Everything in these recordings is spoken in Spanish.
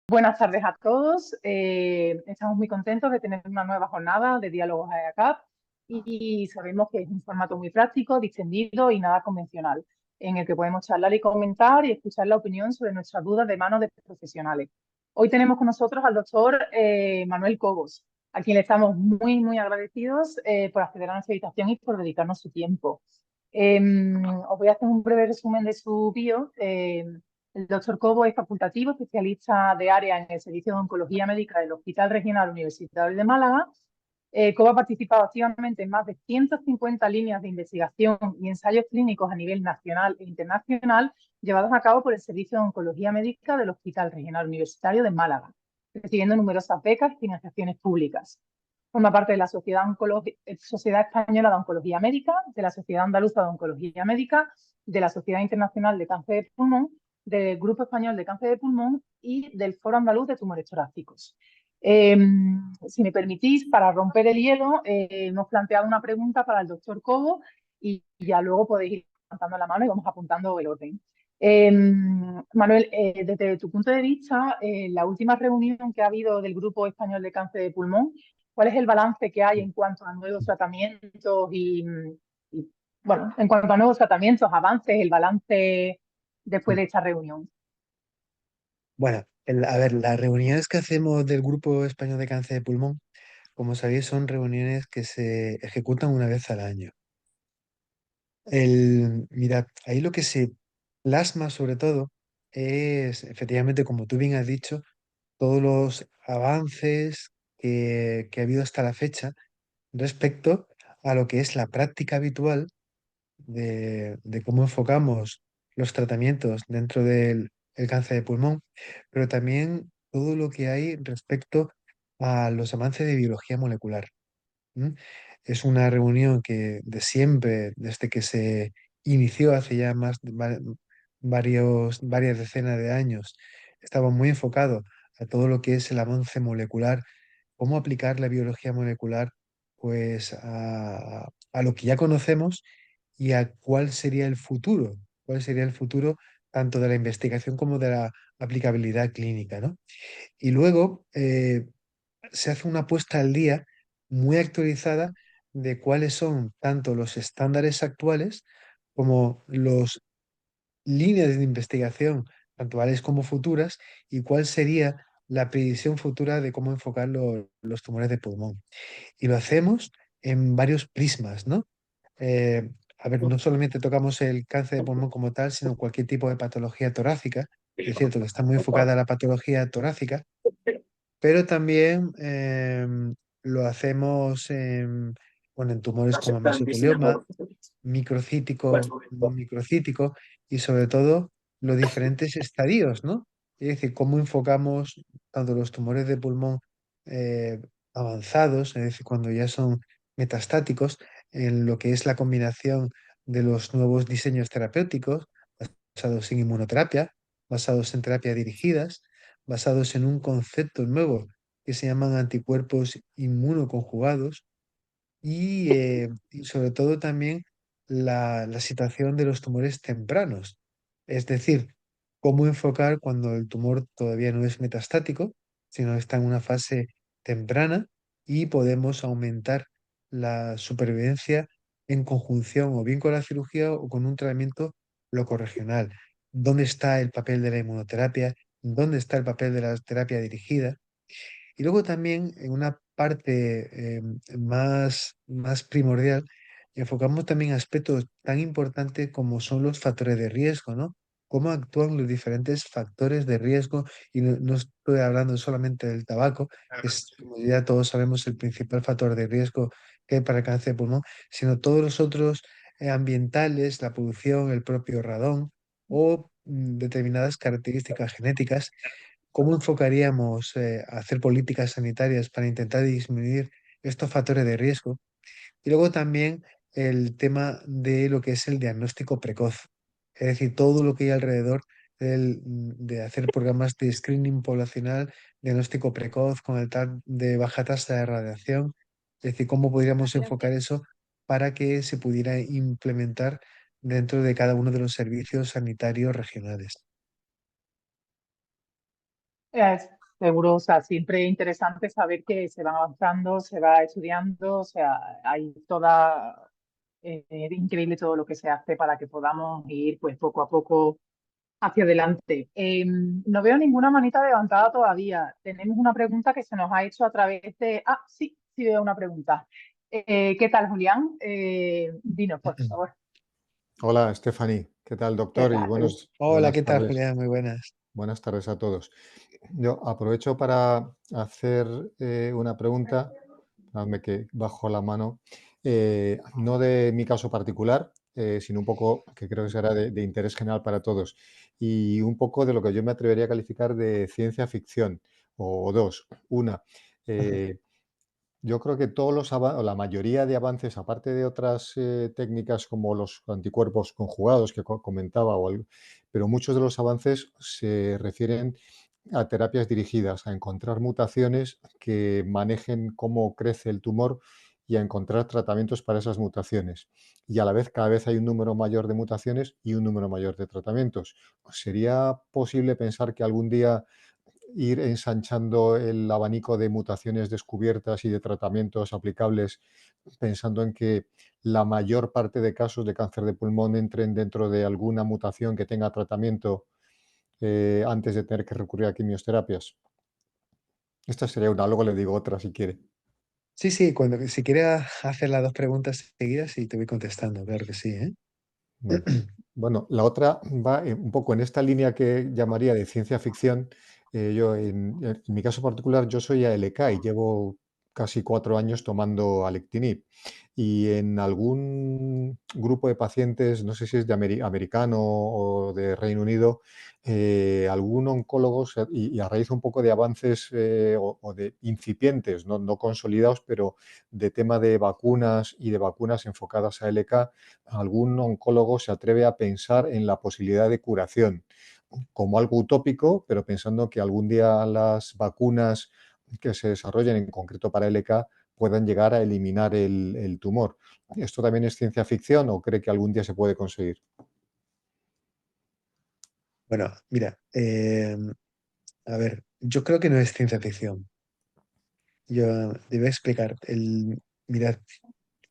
Buenas tardes a todos. Estamos muy contentos de tener una nueva jornada de diálogos AEACAP y sabemos que es un formato muy práctico, distendido y nada convencional, en el que podemos charlar y comentar y escuchar la opinión sobre nuestras dudas de manos de profesionales. Hoy tenemos con nosotros al doctor Manuel Cobos, a quien le estamos muy agradecidos por acceder a nuestra invitación y por dedicarnos su tiempo. Os voy a hacer un breve resumen de su bio. El doctor Cobo es facultativo, especialista de área en el Servicio de Oncología Médica del Hospital Regional Universitario de Málaga. Cobo ha participado activamente en más de 150 líneas de investigación y ensayos clínicos a nivel nacional e internacional llevados a cabo por el Servicio de Oncología Médica del Hospital Regional Universitario de Málaga, recibiendo numerosas becas y financiaciones públicas. Forma parte de la Sociedad Española de Oncología Médica, de la Sociedad Andaluza de Oncología Médica, de la Sociedad Internacional de Cáncer de Pulmón, del Grupo Español de Cáncer de Pulmón y del Foro Andaluz de Tumores Torácicos. Eh, si me permitís, para romper el hielo, hemos planteado una pregunta para el doctor Cobo y ya luego podéis ir levantando la mano y vamos apuntando el orden. Manuel, desde tu punto de vista, la última reunión que ha habido del Grupo Español de Cáncer de Pulmón, ¿cuál es el balance que hay en cuanto a nuevos tratamientos y, bueno, en cuanto a nuevos tratamientos, avances, el balance después Mm. de esta reunión? Bueno, a ver, las reuniones que hacemos del Grupo Español de Cáncer de Pulmón, como sabéis, son reuniones que se ejecutan una vez al año. Mirad, ahí lo que se plasma sobre todo es, efectivamente, como tú bien has dicho, todos los avances que ha habido hasta la fecha respecto a lo que es la práctica habitual de cómo enfocamos los tratamientos dentro del el cáncer de pulmón, pero también todo lo que hay respecto a los avances de biología molecular. ¿M? Es una reunión que de siempre, desde que se inició hace ya varias decenas de años, estaba muy enfocado a todo lo que es el avance molecular, cómo aplicar la biología molecular pues a lo que ya conocemos y a cuál sería el futuro tanto de la investigación como de la aplicabilidad clínica, ¿no? Y luego se hace una puesta al día muy actualizada de cuáles son tanto los estándares actuales como las líneas de investigación, tanto actuales como futuras, y cuál sería la predicción futura de cómo enfocar los tumores de pulmón. Y lo hacemos en varios prismas, ¿no? Eh, a ver, no solamente tocamos el cáncer de pulmón como tal, sino cualquier tipo de patología torácica. Es cierto que está muy enfocada a la patología torácica, pero también lo hacemos bueno, en tumores como mesotelioma, microcítico, no microcítico y sobre todo los diferentes estadios, ¿no? Es decir, cómo enfocamos tanto los tumores de pulmón eh, avanzados, es decir, cuando ya son metastáticos, en lo que es la combinación de los nuevos diseños terapéuticos basados en inmunoterapia, basados en terapias dirigidas, basados en un concepto nuevo que se llaman anticuerpos inmunoconjugados y sobre todo también la situación de los tumores tempranos. Es decir, cómo enfocar cuando el tumor todavía no es metastático, sino está en una fase temprana y podemos aumentar la supervivencia en conjunción o bien con la cirugía o con un tratamiento locorregional. ¿Dónde está el papel de la inmunoterapia? ¿Dónde está el papel de la terapia dirigida? Y luego también en una parte más primordial, enfocamos también aspectos tan importantes como son los factores de riesgo, ¿no? Cómo actúan los diferentes factores de riesgo, y no estoy hablando solamente del tabaco, que es, como ya todos sabemos, el principal factor de riesgo que hay para el cáncer de pulmón, sino todos los otros ambientales, la producción, el propio radón o determinadas características genéticas. ¿Cómo enfocaríamos hacer políticas sanitarias para intentar disminuir estos factores de riesgo? Y luego también el tema de lo que es el diagnóstico precoz, es decir, todo lo que hay alrededor de hacer programas de screening poblacional, diagnóstico precoz con el TAC de baja tasa de radiación, es decir, cómo podríamos enfocar eso para que se pudiera implementar dentro de cada uno de los servicios sanitarios regionales. Es seguro, o sea, siempre es interesante saber que se van avanzando, se va estudiando, o sea, hay toda, increíble todo lo que se hace para que podamos ir pues poco a poco hacia adelante. No veo ninguna manita levantada todavía. Tenemos una pregunta que se nos ha hecho a través de... Ah, sí, sí veo una pregunta. ¿Qué tal, Julián? Dinos, por favor. Hola, Stephanie. ¿Qué tal, ¿Qué doctor? Y tal? Hola, buenas ¿qué tal, tardes. Julián? Muy buenas. Buenas tardes a todos. Yo aprovecho para hacer una pregunta, dame que bajo la mano, no de mi caso particular, sino un poco que creo que será de interés general para todos, y un poco de lo que yo me atrevería a calificar de ciencia ficción, o dos. Una, Ajá. eh, yo creo que o la mayoría de avances, aparte de otras técnicas como los anticuerpos conjugados que comentaba, pero muchos de los avances se refieren a terapias dirigidas, a encontrar mutaciones que manejen cómo crece el tumor y a encontrar tratamientos para esas mutaciones. Y a la vez cada vez hay un número mayor de mutaciones y un número mayor de tratamientos. ¿Sería posible pensar que algún día ir ensanchando el abanico de mutaciones descubiertas y de tratamientos aplicables, pensando en que la mayor parte de casos de cáncer de pulmón entren dentro de alguna mutación que tenga tratamiento antes de tener que recurrir a quimioterapias? Esta sería una, luego le digo otra si quiere. Sí, sí, si quieres hacer las dos preguntas seguidas y te voy contestando, claro que sí, ¿eh? Bueno, bueno, la otra va un poco en esta línea que llamaría de ciencia ficción. Yo, en mi caso particular, yo soy ALK y llevo casi 4 años tomando Alectinib. Y en algún grupo de pacientes, no sé si es de americano o de Reino Unido, algún oncólogo, y a raíz un poco de avances o de incipientes, no consolidados, pero de tema de vacunas y de vacunas enfocadas a ALK, algún oncólogo se atreve a pensar en la posibilidad de curación como algo utópico, pero pensando que algún día las vacunas que se desarrollen, en concreto para LK, puedan llegar a eliminar el tumor. ¿Esto también es ciencia ficción o cree que algún día se puede conseguir? Bueno, mira, a ver, yo creo que no es ciencia ficción. Yo te voy a explicar. Mirad,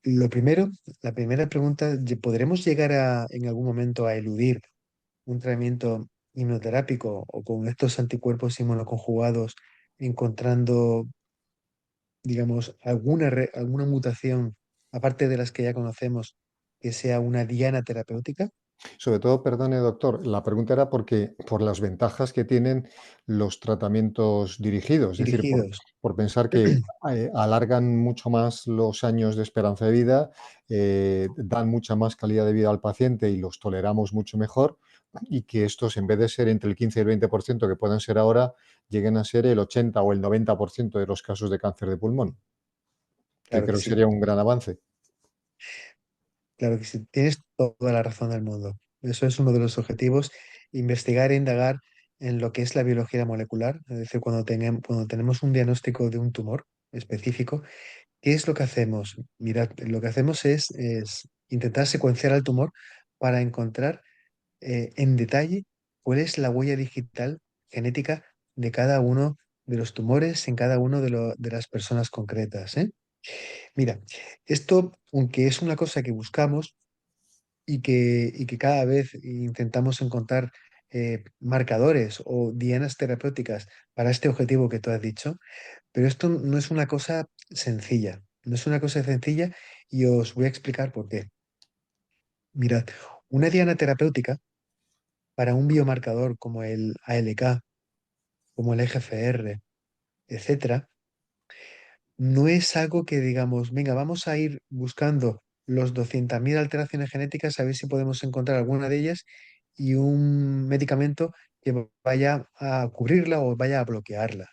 lo primero, la primera pregunta, ¿podremos llegar en algún momento a eludir un tratamiento inmunoterápico o con estos anticuerpos inmunoconjugados encontrando, digamos, alguna mutación, aparte de las que ya conocemos, que sea una diana terapéutica? Sobre todo, perdone, doctor, la pregunta era porque por las ventajas que tienen los tratamientos dirigidos, es decir, Dirigidos. por pensar que alargan mucho más los años de esperanza de vida, dan mucha más calidad de vida al paciente y los toleramos mucho mejor, y que estos, en vez de ser entre el 15 y el 20% que puedan ser ahora, lleguen a ser el 80 o el 90% de los casos de cáncer de pulmón, que Claro que creo que sí. sería un gran avance. Claro que sí, tienes toda la razón del mundo. Eso es uno de los objetivos, investigar e indagar en lo que es la biología molecular, es decir, cuando tenemos un diagnóstico de un tumor específico, ¿qué es lo que hacemos? Mirad, lo que hacemos es intentar secuenciar al tumor para encontrar en detalle cuál es la huella digital genética de cada uno de los tumores en cada uno de las personas concretas, ¿eh? Mira, esto, aunque es una cosa que buscamos, y que cada vez intentamos encontrar marcadores o dianas terapéuticas para este objetivo que tú has dicho, pero esto no es una cosa sencilla, no es una cosa sencilla y os voy a explicar por qué. Mirad, una diana terapéutica para un biomarcador como el ALK, como el EGFR, etcétera, no es algo que digamos, venga, vamos a ir buscando los 200.000 alteraciones genéticas a ver si podemos encontrar alguna de ellas y un medicamento que vaya a cubrirla o vaya a bloquearla.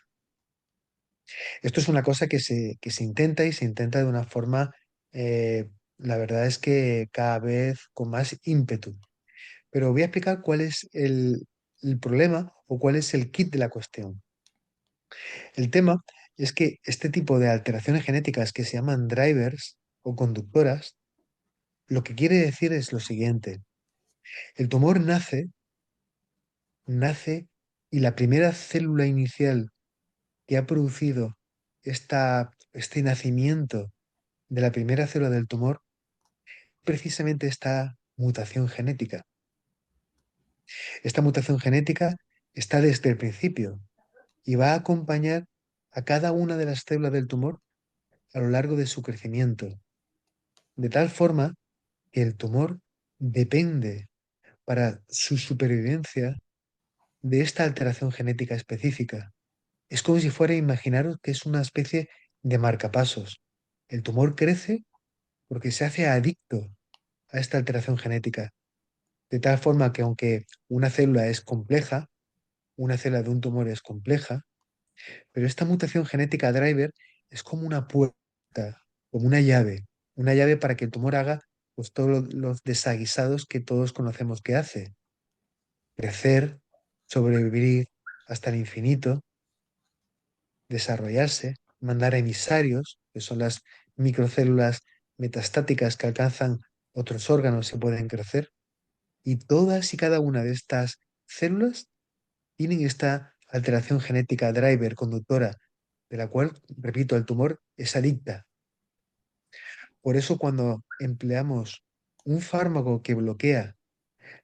Esto es una cosa que se intenta y se intenta de una forma, la verdad es que cada vez con más ímpetu. Pero voy a explicar cuál es el problema o cuál es el kit de la cuestión. El tema es que este tipo de alteraciones genéticas que se llaman drivers o conductoras, lo que quiere decir es lo siguiente. El tumor nace Y la primera célula inicial que ha producido este nacimiento de la primera célula del tumor, precisamente esta mutación genética. Esta mutación genética está desde el principio y va a acompañar a cada una de las células del tumor a lo largo de su crecimiento, de tal forma que el tumor depende para su supervivencia de esta alteración genética específica. Es como si fuera, imaginaros que es una especie de marcapasos. El tumor crece porque se hace adicto a esta alteración genética, de tal forma que aunque una célula es compleja, una célula de un tumor es compleja, pero esta mutación genética driver es como una puerta, como una llave para que el tumor haga pues, todos los desaguisados que todos conocemos que hace. Crecer, sobrevivir hasta el infinito, desarrollarse, mandar emisarios, que son las microcélulas metastáticas que alcanzan otros órganos y pueden crecer. Y todas y cada una de estas células tienen esta alteración genética driver, conductora, de la cual, repito, el tumor es adicta. Por eso cuando empleamos un fármaco que bloquea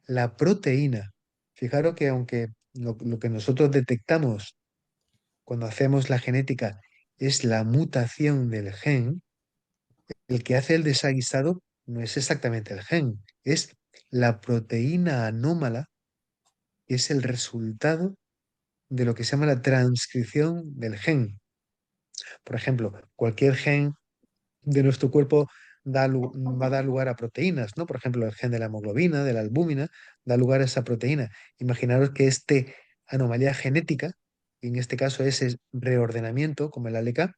la proteína, fijaros que aunque lo que nosotros detectamos cuando hacemos la genética es la mutación del gen, el que hace el desaguisado no es exactamente el gen, es la proteína anómala, que es el resultado de lo que se llama la transcripción del gen. Por ejemplo, cualquier gen de nuestro cuerpo va a dar lugar a proteínas, ¿no? Por ejemplo, el gen de la hemoglobina, de la albúmina, da lugar a esa proteína. Imaginaros que esta anomalía genética, y en este caso ese reordenamiento, como el ALK,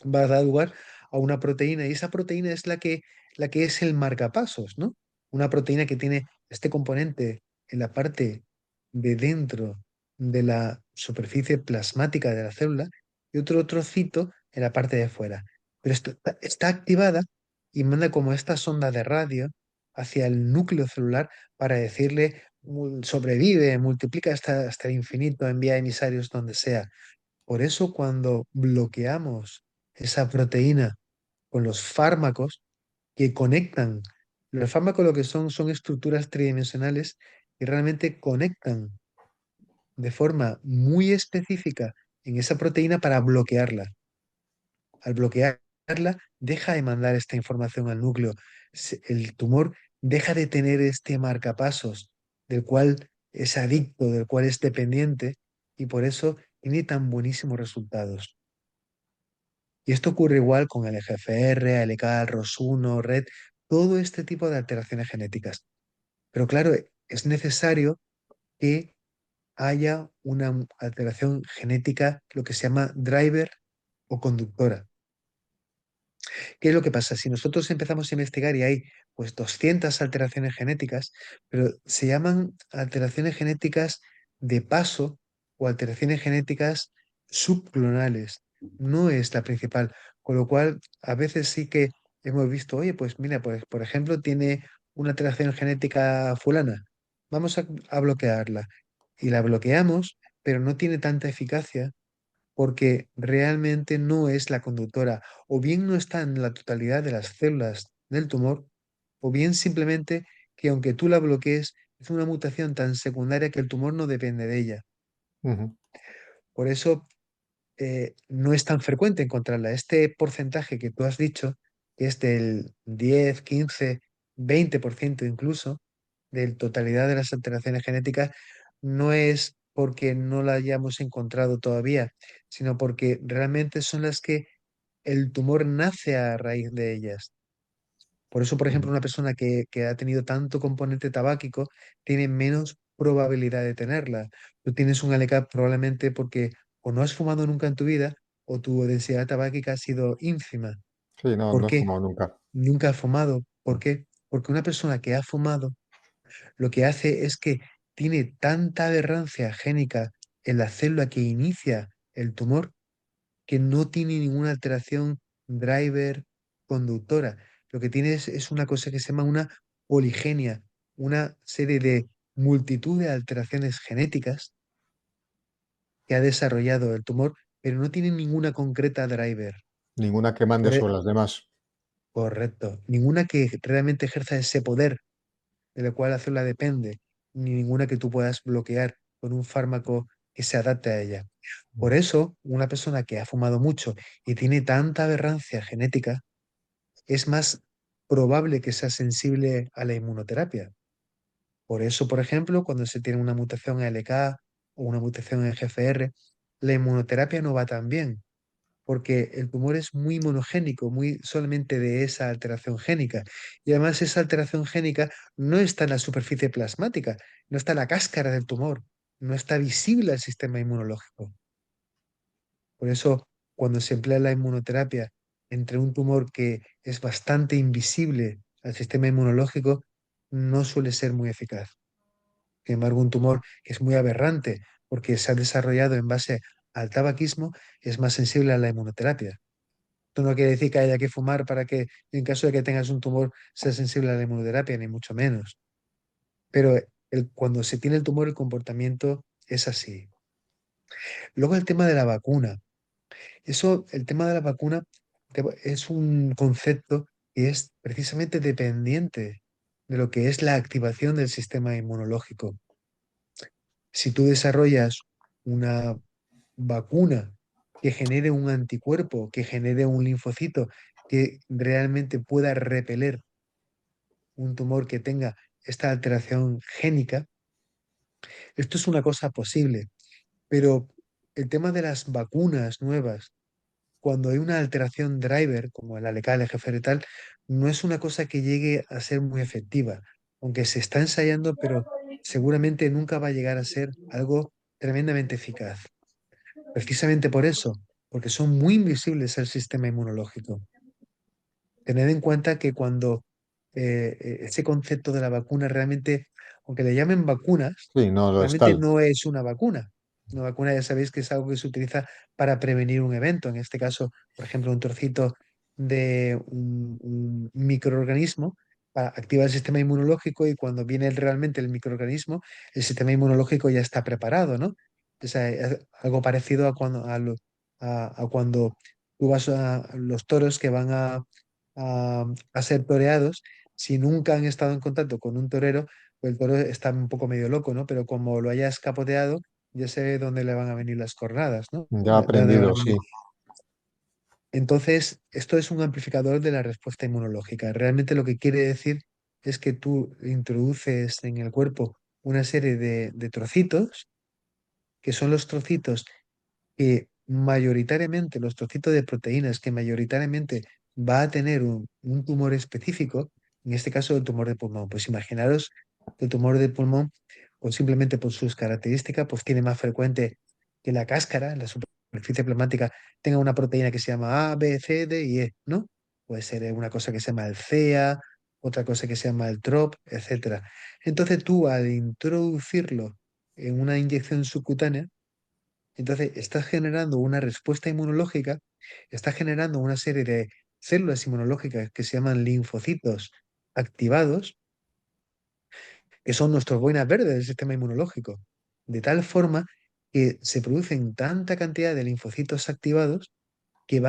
va a dar lugar a una proteína y esa proteína es la que es el marcapasos, ¿no? Una proteína que tiene este componente en la parte de dentro de la superficie plasmática de la célula y otro trocito en la parte de fuera. Pero esto está activada y manda como esta sonda de radio hacia el núcleo celular para decirle sobrevive, multiplica hasta el infinito, envía emisarios donde sea. Por eso cuando bloqueamos esa proteína con los fármacos que conectan, los fármacos lo que son estructuras tridimensionales que realmente conectan de forma muy específica en esa proteína para bloquearla. Al bloquearla, deja de mandar esta información al núcleo. El tumor deja de tener este marcapasos del cual es adicto, del cual es dependiente y por eso tiene tan buenísimos resultados. Y esto ocurre igual con el EGFR, ALK, ROS1, RET, todo este tipo de alteraciones genéticas. Pero claro, es necesario que haya una alteración genética, lo que se llama driver o conductora. ¿Qué es lo que pasa? Si nosotros empezamos a investigar y hay pues 200 alteraciones genéticas, pero se llaman alteraciones genéticas de paso o alteraciones genéticas subclonales, no es la principal, con lo cual a veces sí que hemos visto, oye, pues mira, pues, por ejemplo, tiene una alteración genética fulana, vamos a bloquearla y la bloqueamos, pero no tiene tanta eficacia porque realmente no es la conductora, o bien no está en la totalidad de las células del tumor, o bien simplemente que aunque tú la bloquees, es una mutación tan secundaria que el tumor no depende de ella. Ujú. Por eso no es tan frecuente encontrarla. Este porcentaje que tú has dicho, que es del 10, 15, 20% incluso, de totalidad de las alteraciones genéticas, no es porque no la hayamos encontrado todavía, sino porque realmente son las que el tumor nace a raíz de ellas. Por eso, por ejemplo, Ujú. una persona que ha tenido tanto componente tabáquico tiene menos probabilidad de tenerla. Tú tienes un ALK probablemente porque o no has fumado nunca en tu vida o tu densidad tabáquica ha sido ínfima. Sí, no, ¿Por no he qué? fumado nunca. Nunca has fumado. ¿Por Mm. qué? Porque una persona que ha fumado lo que hace es que tiene tanta aberrancia génica en la célula que inicia el tumor que no tiene ninguna alteración driver conductora. Lo que tiene es una cosa que se llama una poligenia, una serie de multitud de alteraciones genéticas que ha desarrollado el tumor, pero no tienen ninguna concreta driver. Ninguna que mande Por e- sobre las demás. Correcto. Ninguna que realmente ejerza ese poder de la cual la célula depende, ni ninguna que tú puedas bloquear con un fármaco que se adapte a ella. Por eso, una persona que ha fumado mucho y tiene tanta aberrancia genética, es más probable que sea sensible a la inmunoterapia. Por eso, por ejemplo, cuando se tiene una mutación en LK o una mutación en GFR, la inmunoterapia no va tan bien, porque el tumor es muy monogénico, muy solamente de esa alteración génica. Y además esa alteración génica no está en la superficie plasmática, no está en la cáscara del tumor, no está visible al sistema inmunológico. Por eso, cuando se emplea la inmunoterapia entre un tumor que es bastante invisible al sistema inmunológico, no suele ser muy eficaz. Sin embargo, un tumor que es muy aberrante porque se ha desarrollado en base al tabaquismo es más sensible a la inmunoterapia. Esto no quiere decir que haya que fumar para que, en caso de que tengas un tumor, sea sensible a la inmunoterapia, ni mucho menos. Pero cuando se tiene el tumor, el comportamiento es así. Luego el tema de la vacuna. El tema de la vacuna es un concepto que es precisamente dependiente de lo que es la activación del sistema inmunológico. Si tú desarrollas una vacuna que genere un anticuerpo, que genere un linfocito que realmente pueda repeler un tumor que tenga esta alteración génica, esto es una cosa posible, pero el tema de las vacunas nuevas, cuando hay una alteración driver, como el ALK, el EGFR y tal, no es una cosa que llegue a ser muy efectiva, aunque se está ensayando, pero seguramente nunca va a llegar a ser algo tremendamente eficaz. Precisamente por eso, porque son muy invisibles al sistema inmunológico. Tened en cuenta que cuando ese concepto de la vacuna realmente, aunque le llamen vacunas, Sí, no lo es realmente tal. no es una vacuna. Una vacuna ya sabéis que es algo que se utiliza para prevenir un evento. En este caso, por ejemplo, un trocito de un microorganismo para activar el sistema inmunológico y cuando viene realmente el microorganismo, el sistema inmunológico ya está preparado, ¿no? O sea, es algo parecido a cuando tú vas a los toros que van a ser toreados, si nunca han estado en contacto con un torero, pues el toro está un poco medio loco, ¿no? Pero como lo haya escapoteado, ya sé dónde le van a venir las cornadas, ¿no? Ya ha De dónde le van a aprendido, venir. sí. Entonces, esto es un amplificador de la respuesta inmunológica. Realmente lo que quiere decir es que tú introduces en el cuerpo una serie de trocitos, que son los trocitos que mayoritariamente, los trocitos de proteínas que mayoritariamente va a tener un tumor específico, en este caso el tumor de pulmón. Pues imaginaros que el tumor de pulmón, pues simplemente por sus características, pues tiene más frecuente que la cáscara, la superficie plasmática, tenga una proteína que se llama A, B, C, D y E, ¿no? Puede ser una cosa que se llama el CEA, otra cosa que se llama el TROP, etcétera. Entonces tú al introducirlo en una inyección subcutánea, entonces, estás generando una respuesta inmunológica, estás generando una serie de células inmunológicas que se llaman linfocitos activados, que son nuestros boinas verdes del sistema inmunológico, de tal forma que se producen tanta cantidad de linfocitos activados que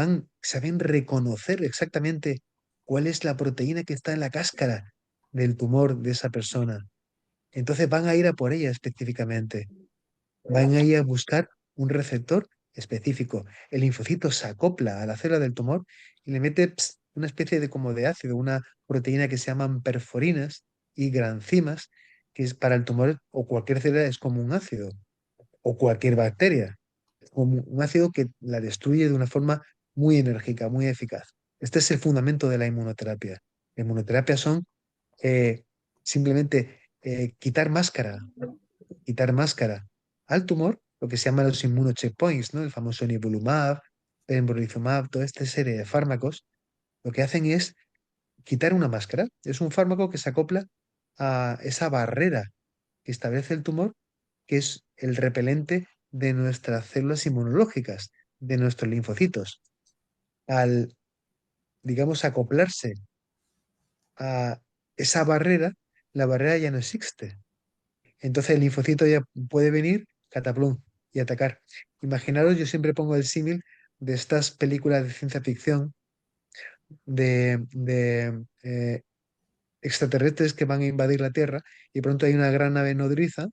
saben reconocer exactamente cuál es la proteína que está en la cáscara del tumor de esa persona. Entonces van a ir a por ella específicamente. Van ahí a buscar un receptor específico. El linfocito se acopla a la célula del tumor y le mete una especie de como de ácido, una proteína que se llaman perforinas y granzimas, que es para el tumor o cualquier célula es como un ácido, o cualquier bacteria, es como un ácido que la destruye de una forma muy enérgica, muy eficaz. Este es el fundamento de la inmunoterapia. La inmunoterapia son eh, simplemente quitar máscara al tumor, lo que se llaman los inmunocheckpoints, ¿no? El famoso nivolumab, pembrolizumab, toda esta serie de fármacos, lo que hacen es quitar una máscara. Es un fármaco que se acopla a esa barrera que establece el tumor, que es el repelente de nuestras células inmunológicas, de nuestros linfocitos. Al, digamos, acoplarse a esa barrera, la barrera ya no existe. Entonces el linfocito ya puede venir, cataplum, y atacar. Imaginaros, yo siempre pongo el símil de estas películas de ciencia ficción de extraterrestres que van a invadir la Tierra y pronto hay una gran nave nodriza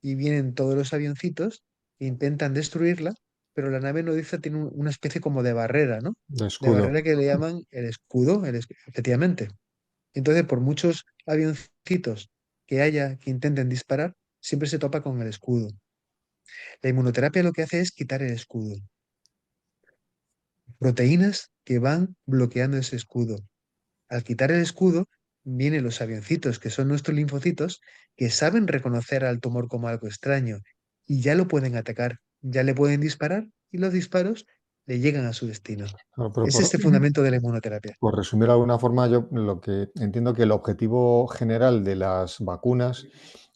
y vienen todos los avioncitos e intentan destruirla, pero la nave nodriza tiene una especie como de barrera, ¿no? De De escudo. barrera que le llaman el escudo, efectivamente. Entonces, por muchos avioncitos que haya que intenten disparar, siempre se topa con el escudo. La inmunoterapia lo que hace es quitar el escudo. Proteínas que van bloqueando ese escudo. Al quitar el escudo, vienen los avioncitos, que son nuestros linfocitos, que saben reconocer al tumor como algo extraño y ya lo pueden atacar, ya le pueden disparar y los disparos le llegan a su destino. Claro, pero Es este fundamento de la inmunoterapia. por resumir de alguna forma, yo lo que entiendo que el objetivo general de las vacunas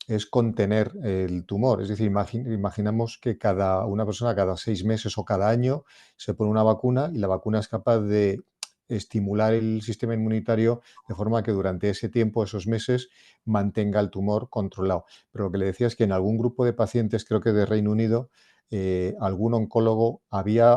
es contener el tumor. Es decir, imaginamos que cada una persona cada 6 meses o cada año se pone una vacuna y la vacuna es capaz de estimular el sistema inmunitario de forma que durante ese tiempo, esos meses, mantenga el tumor controlado. Pero lo que le decía es que en algún grupo de pacientes, creo que de Reino Unido, algún oncólogo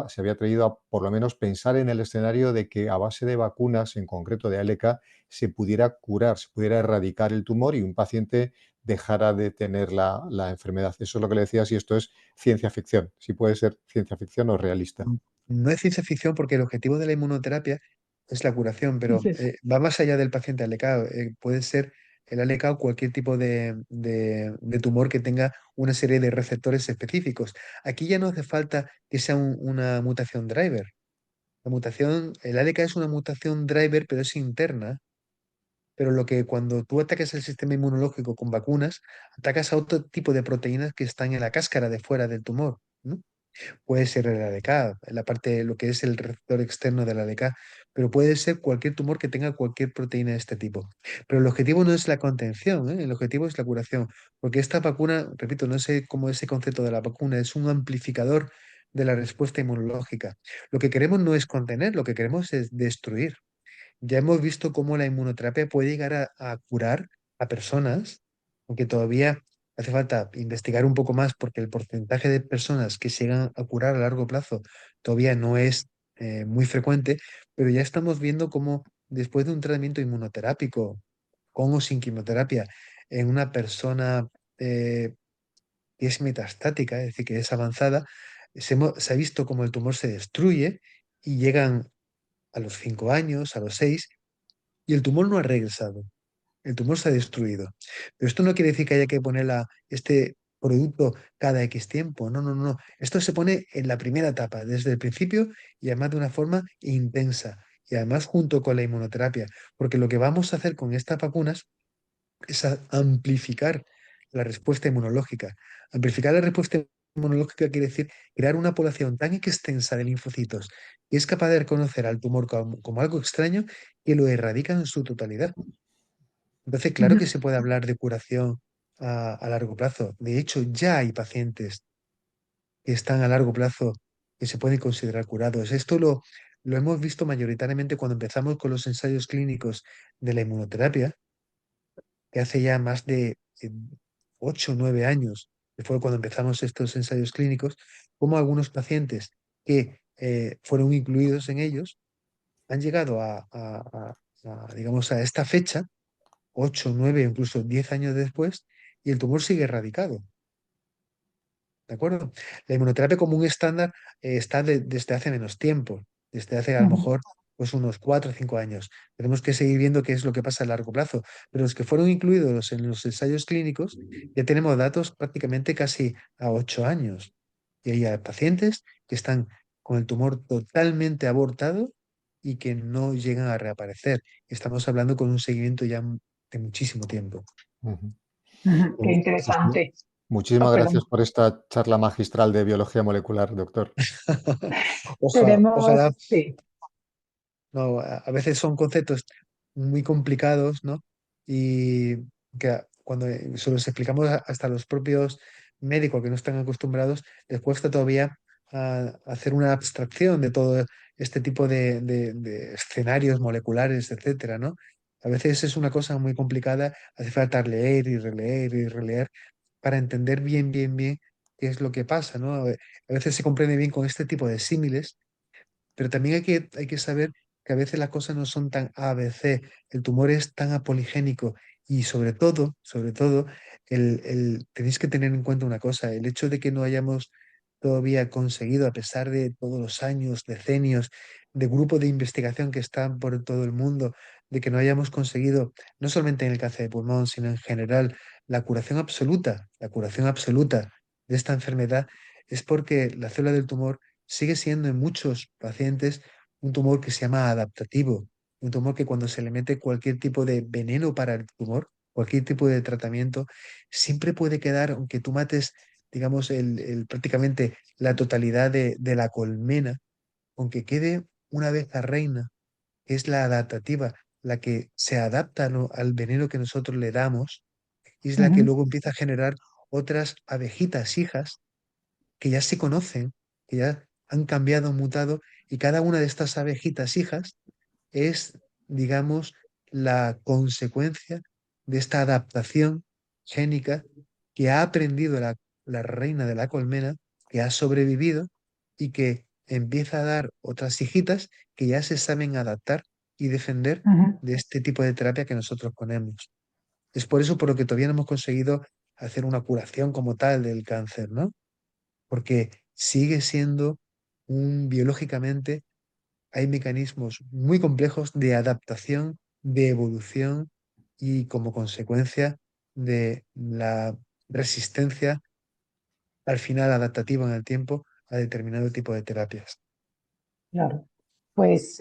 se había atrevido a por lo menos pensar en el escenario de que a base de vacunas, en concreto de ALK, se pudiera curar, se pudiera erradicar el tumor y un paciente dejara de tener la enfermedad. Eso es lo que le decía, si esto es ciencia ficción, si puede ser ciencia ficción o realista. No es ciencia ficción porque el objetivo de la inmunoterapia es la curación, pero Sí, sí. va más allá del paciente ALK. Puede ser el ALK o cualquier tipo de tumor que tenga una serie de receptores específicos. Aquí ya no hace falta que sea una mutación driver. El ALK es una mutación driver, pero es interna. Pero lo que cuando tú atacas el sistema inmunológico con vacunas, atacas a otro tipo de proteínas que están en la cáscara de fuera del tumor, ¿no? Puede ser el ALK, la parte, lo que es el receptor externo del ALK, pero puede ser cualquier tumor que tenga cualquier proteína de este tipo. Pero el objetivo no es la contención, ¿eh? El objetivo es la curación, porque esta vacuna, repito, no sé cómo ese concepto de la vacuna, es un amplificador de la respuesta inmunológica. Lo que queremos no es contener, lo que queremos es destruir. Ya hemos visto cómo la inmunoterapia puede llegar a curar a personas, aunque todavía hace falta investigar un poco más porque el porcentaje de personas que se llegan a curar a largo plazo todavía no es muy frecuente, pero ya estamos viendo cómo después de un tratamiento inmunoterápico, con o sin quimioterapia, en una persona eh, que es metastática, es decir, que es avanzada, se ha visto cómo el tumor se destruye y llegan a los 5 años, a los 6 y el tumor no ha regresado, el tumor se ha destruido. Pero esto no quiere decir que haya que poner este producto cada X tiempo. No, no, no. Esto se pone en la primera etapa, desde el principio y además de una forma intensa. Y además junto con la inmunoterapia. Porque lo que vamos a hacer con estas vacunas es amplificar la respuesta inmunológica. Amplificar la respuesta inmunológica quiere decir crear una población tan extensa de linfocitos que es capaz de reconocer al tumor como algo extraño que lo erradica en su totalidad. Entonces, claro que Ujú. se puede hablar de curación a largo plazo. De hecho, ya hay pacientes que están a largo plazo que se pueden considerar curados. Esto lo hemos visto mayoritariamente cuando empezamos con los ensayos clínicos de la inmunoterapia, que hace ya más de 8 o 9 años, que fue cuando empezamos estos ensayos clínicos, como algunos pacientes que fueron incluidos en ellos han llegado digamos, a esta fecha 8, 9, incluso 10 años después, y el tumor sigue erradicado. ¿De acuerdo? La inmunoterapia como un estándar está desde hace menos tiempo, desde hace a lo Ujú. mejor pues unos 4 o 5 años. Tenemos que seguir viendo qué es lo que pasa a largo plazo. Pero los que fueron incluidos en los ensayos clínicos, ya tenemos datos prácticamente casi a 8 años. Y hay pacientes que están con el tumor totalmente abortado y que no llegan a reaparecer. Estamos hablando con un seguimiento ya de muchísimo tiempo. Ujú. Ujú. Qué Pues interesante. Oh, muchísimas gracias perdón. por esta charla magistral de biología molecular, doctor. Ojalá, Tenemos, sí. no, a veces son conceptos muy complicados, ¿no? Y que cuando se los explicamos hasta a los propios médicos que no están acostumbrados, les cuesta todavía hacer una abstracción de todo este tipo de escenarios moleculares, etcétera, ¿no? A veces es una cosa muy complicada, hace falta leer y releer para entender bien, bien, bien qué es lo que pasa, ¿no? A veces se comprende bien con este tipo de símiles, pero también hay que saber que a veces las cosas no son tan ABC, el tumor es tan apoligénico y sobre todo, tenéis que tener en cuenta una cosa, el hecho de que no hayamos todavía conseguido, a pesar de todos los años, decenios, de grupos de investigación que están por todo el mundo, de que no hayamos conseguido, no solamente en el cáncer de pulmón, sino en general, la curación absoluta de esta enfermedad, es porque la célula del tumor sigue siendo en muchos pacientes un tumor que se llama adaptativo, un tumor que cuando se le mete cualquier tipo de veneno para el tumor, cualquier tipo de tratamiento, siempre puede quedar, aunque tú mates, digamos, prácticamente la totalidad de la colmena, aunque quede una abeja reina, que es la adaptativa, la que se adapta al veneno que nosotros le damos, y es la que Ujú, luego empieza a generar otras abejitas hijas que ya se conocen, que ya han cambiado, mutado, y cada una de estas abejitas hijas es, digamos, la consecuencia de esta adaptación génica que ha aprendido la reina de la colmena, que ha sobrevivido y que empieza a dar otras hijitas que ya se saben adaptar y defender ujú. de este tipo de terapia que nosotros ponemos. Es por eso por lo que todavía no hemos conseguido hacer una curación como tal del cáncer, ¿no? Porque sigue siendo biológicamente, hay mecanismos muy complejos de adaptación, de evolución y como consecuencia de la resistencia al final adaptativa en el tiempo a determinado tipo de terapias. Claro. Pues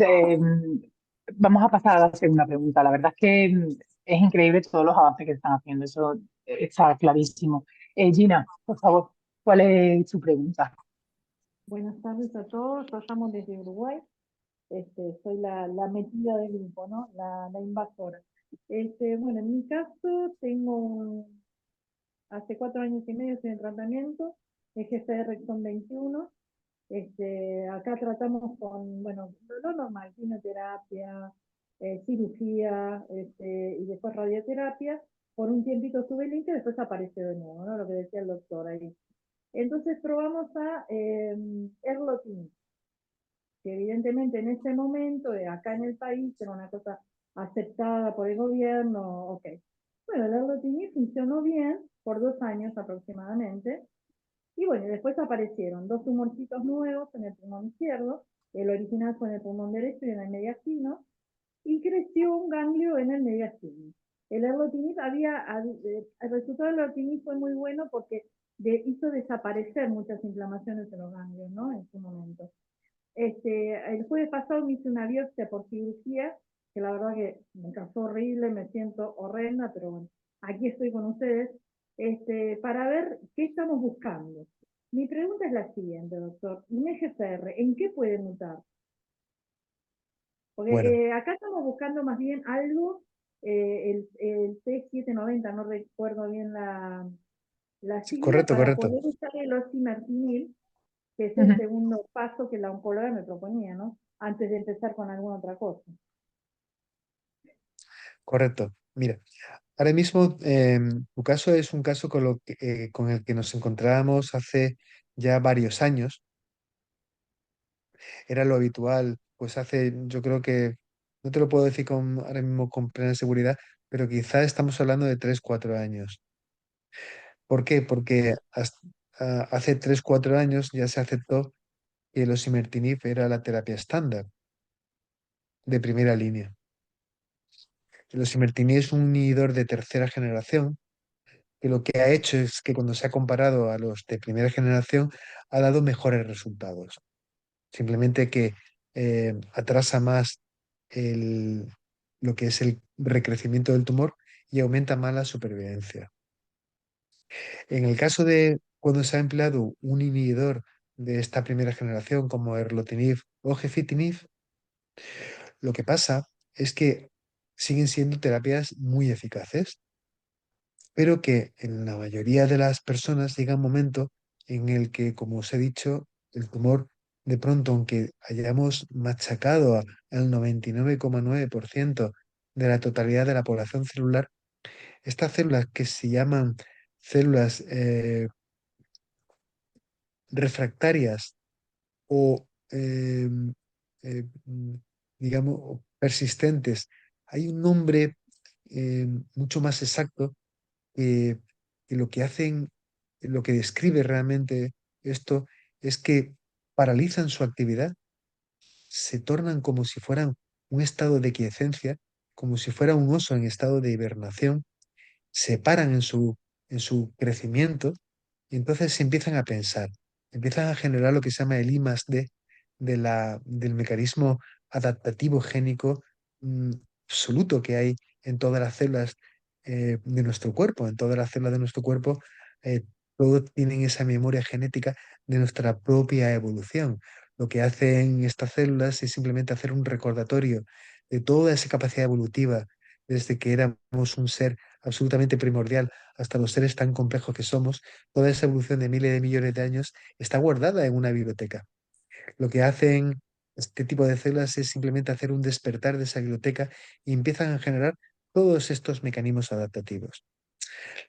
vamos a pasar a la segunda pregunta. La verdad es que es increíble todos los avances que están haciendo, eso está clarísimo. Gina, por favor, ¿cuál es su pregunta? Buenas tardes a todos, yo llamo desde Uruguay, soy la metida del grupo, ¿no? La invasora. Bueno, en mi caso hace 4 años y medio estoy en tratamiento, GFR son 21. Acá tratamos con, bueno, lo normal, quimioterapia, cirugía, y después radioterapia. Por un tiempito estuve limpia, después apareció de nuevo, ¿no? Lo que decía el doctor ahí. Entonces probamos a erlotinib, que evidentemente en ese momento, acá en el país, era una cosa aceptada por el gobierno, ok. Bueno, el erlotinib funcionó bien por 2 años aproximadamente, y bueno, después aparecieron dos tumorcitos nuevos en el pulmón izquierdo, el original fue en el pulmón derecho y en el mediastino, y creció un ganglio en el mediastino. El resultado del erlotinib fue muy bueno porque hizo desaparecer muchas inflamaciones en los ganglios, ¿no? En su momento. El jueves pasado me hice una biopsia por cirugía, que la verdad que me causó horrible, me siento horrenda, pero bueno, aquí estoy con ustedes, para ver qué estamos buscando. Mi pregunta es la siguiente, doctor. Un EGFR, ¿en qué puede mutar? Porque Bueno, acá estamos buscando más bien algo, el T790, no recuerdo bien la sí, sigla, correcto, para correcto, poder usar el osimertinib, que es el Ujú. segundo paso que la oncóloga me proponía, ¿no? Antes de empezar con alguna otra cosa. correcto. Mira, ahora mismo tu caso es un caso con el que nos encontrábamos hace ya varios años. Era lo habitual, pues yo creo que, no te lo puedo decir ahora mismo con plena seguridad, pero quizá estamos hablando de 3 4 años. ¿Por qué? Porque hace 3 4 años ya se aceptó que el osimertinib era la terapia estándar de primera línea. El osimertinib es un inhibidor de tercera generación que lo que ha hecho es que cuando se ha comparado a los de primera generación ha dado mejores resultados. Simplemente que atrasa más el- lo que es el recrecimiento del tumor y aumenta más la supervivencia. En el caso de cuando se ha empleado un inhibidor de esta primera generación como erlotinib o gefitinib, lo que pasa es que siguen siendo terapias muy eficaces, pero que en la mayoría de las personas llega un momento en el que, como os he dicho, el tumor, de pronto, aunque hayamos machacado al 99,9% de la totalidad de la población celular, estas células que se llaman células refractarias o, eh, mm, digamos, o persistentes. Hay un nombre mucho más exacto que, que lo que hacen, lo que describe realmente esto es que paralizan su actividad, se tornan como si fueran un estado de quiescencia, como si fuera un oso en estado de hibernación, se paran en su crecimiento y entonces se empiezan a pensar, empiezan a generar lo que se llama el I más D del mecanismo adaptativo génico mm, absoluto que hay en todas las células de nuestro cuerpo. En todas las células de nuestro cuerpo, eh, todos tienen esa memoria genética de nuestra propia evolución. Lo que hacen estas células es simplemente hacer un recordatorio de toda esa capacidad evolutiva desde que éramos un ser absolutamente primordial hasta los seres tan complejos que somos. Toda esa evolución de miles de millones de años está guardada en una biblioteca. Lo que hacen este tipo de células es simplemente hacer un despertar de esa biblioteca y empiezan a generar todos estos mecanismos adaptativos.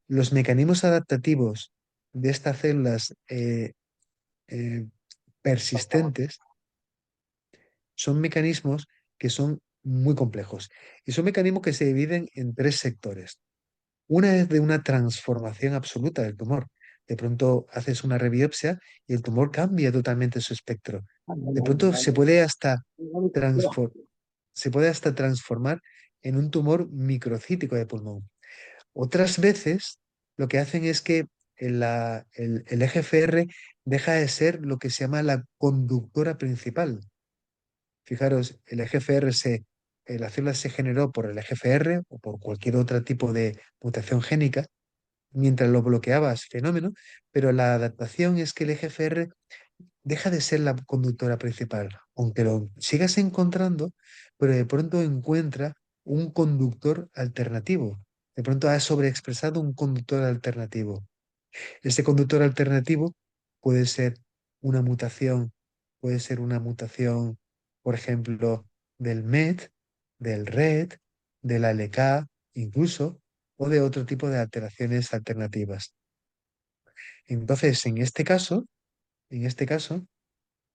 Los mecanismos adaptativos de estas células eh, persistentes son mecanismos que son muy complejos y son mecanismos que se dividen en tres sectores. Una es de una transformación absoluta del tumor. De pronto haces una rebiopsia y el tumor cambia totalmente su espectro. De pronto transfor- se puede hasta transformar en un tumor microcítico de pulmón. Otras veces lo que hacen es que el EGFR deja de ser lo que se llama la conductora principal. Fijaros, la célula se generó por el EGFR o por cualquier otro tipo de mutación génica mientras lo bloqueabas, fenómeno, pero la adaptación es que el EGFR deja de ser la conductora principal, aunque lo sigas encontrando, pero de pronto encuentra un conductor alternativo. De pronto ha sobreexpresado un conductor alternativo. Este conductor alternativo puede ser una mutación, puede ser una mutación, por ejemplo, del MET, del RET, del ALK, incluso, o de otro tipo de alteraciones alternativas. Entonces, en este caso,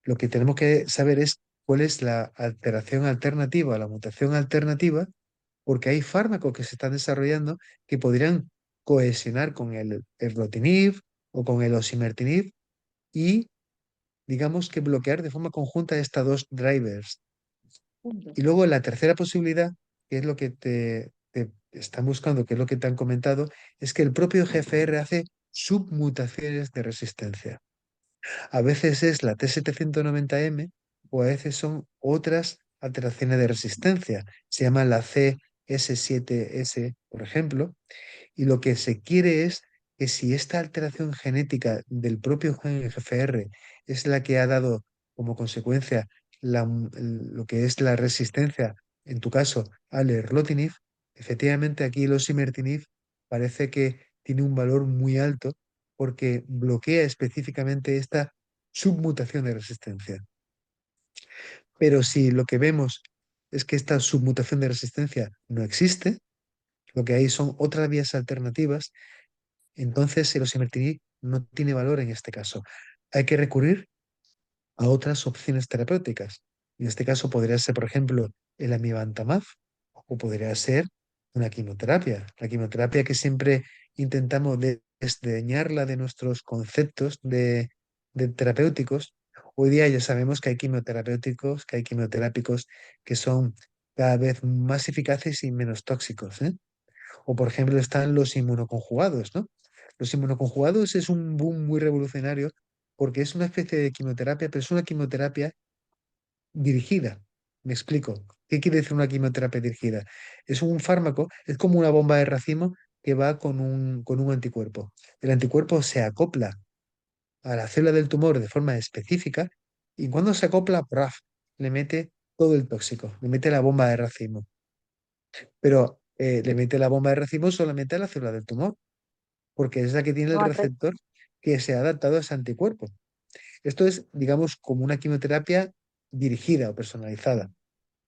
lo que tenemos que saber es cuál es la alteración alternativa, la mutación alternativa, porque hay fármacos que se están desarrollando que podrían cohesionar con el erlotinib o con el osimertinib y, digamos, que bloquear de forma conjunta estas dos drivers. Y luego la tercera posibilidad, que es lo que te están buscando, que es lo que te han comentado, es que el propio GFR hace submutaciones de resistencia. A veces es la T790M o a veces son otras alteraciones de resistencia. Se llama la CS7S, por ejemplo, y lo que se quiere es que si esta alteración genética del propio gen GFR es la que ha dado como consecuencia lo que es la resistencia, en tu caso, al erlotinib, efectivamente aquí el osimertinib parece que tiene un valor muy alto porque bloquea específicamente esta submutación de resistencia. Pero si lo que vemos es que esta submutación de resistencia no existe, lo que hay son otras vías alternativas, entonces el osimertinib no tiene valor en este caso. Hay que recurrir a otras opciones terapéuticas. En este caso podría ser, por ejemplo, el amivantamab o podría ser una quimioterapia. La quimioterapia que siempre intentamos desdeñarla de nuestros conceptos de terapéuticos. Hoy día ya sabemos que hay quimioterapéuticos, que hay quimioterápicos que son cada vez más eficaces y menos tóxicos, ¿eh? O por ejemplo están los inmunoconjugados, ¿no? Los inmunoconjugados es un boom muy revolucionario porque es una especie de quimioterapia, pero es una quimioterapia dirigida. Me explico. ¿Qué quiere decir una quimioterapia dirigida? Es un fármaco, es como una bomba de racimo que va con un anticuerpo. El anticuerpo se acopla a la célula del tumor de forma específica y cuando se acopla, ¡praf!, le mete todo el tóxico, le mete la bomba de racimo. Pero le mete la bomba de racimo solamente a la célula del tumor, porque es la que tiene el receptor que se ha adaptado a ese anticuerpo. Esto es, digamos, como una quimioterapia dirigida o personalizada,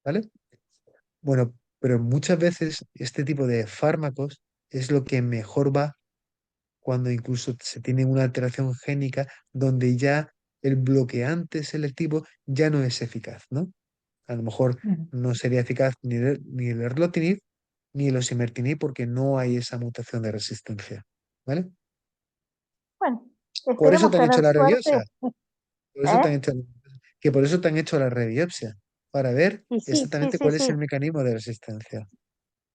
¿vale? Bueno, pero muchas veces este tipo de fármacos es lo que mejor va cuando incluso se tiene una alteración génica donde ya el bloqueante selectivo ya no es eficaz, ¿no? A lo mejor Ujú. no sería eficaz ni el erlotinib ni el osimertinib porque no hay esa mutación de resistencia, ¿vale? Bueno, Por eso esperemos te han hecho tener la suerte, rebiopsia, por eso te ¿eh? han hecho, que por eso te han hecho la rebiopsia, para ver Y sí, sí, exactamente sí, cuál es el sí. mecanismo de resistencia.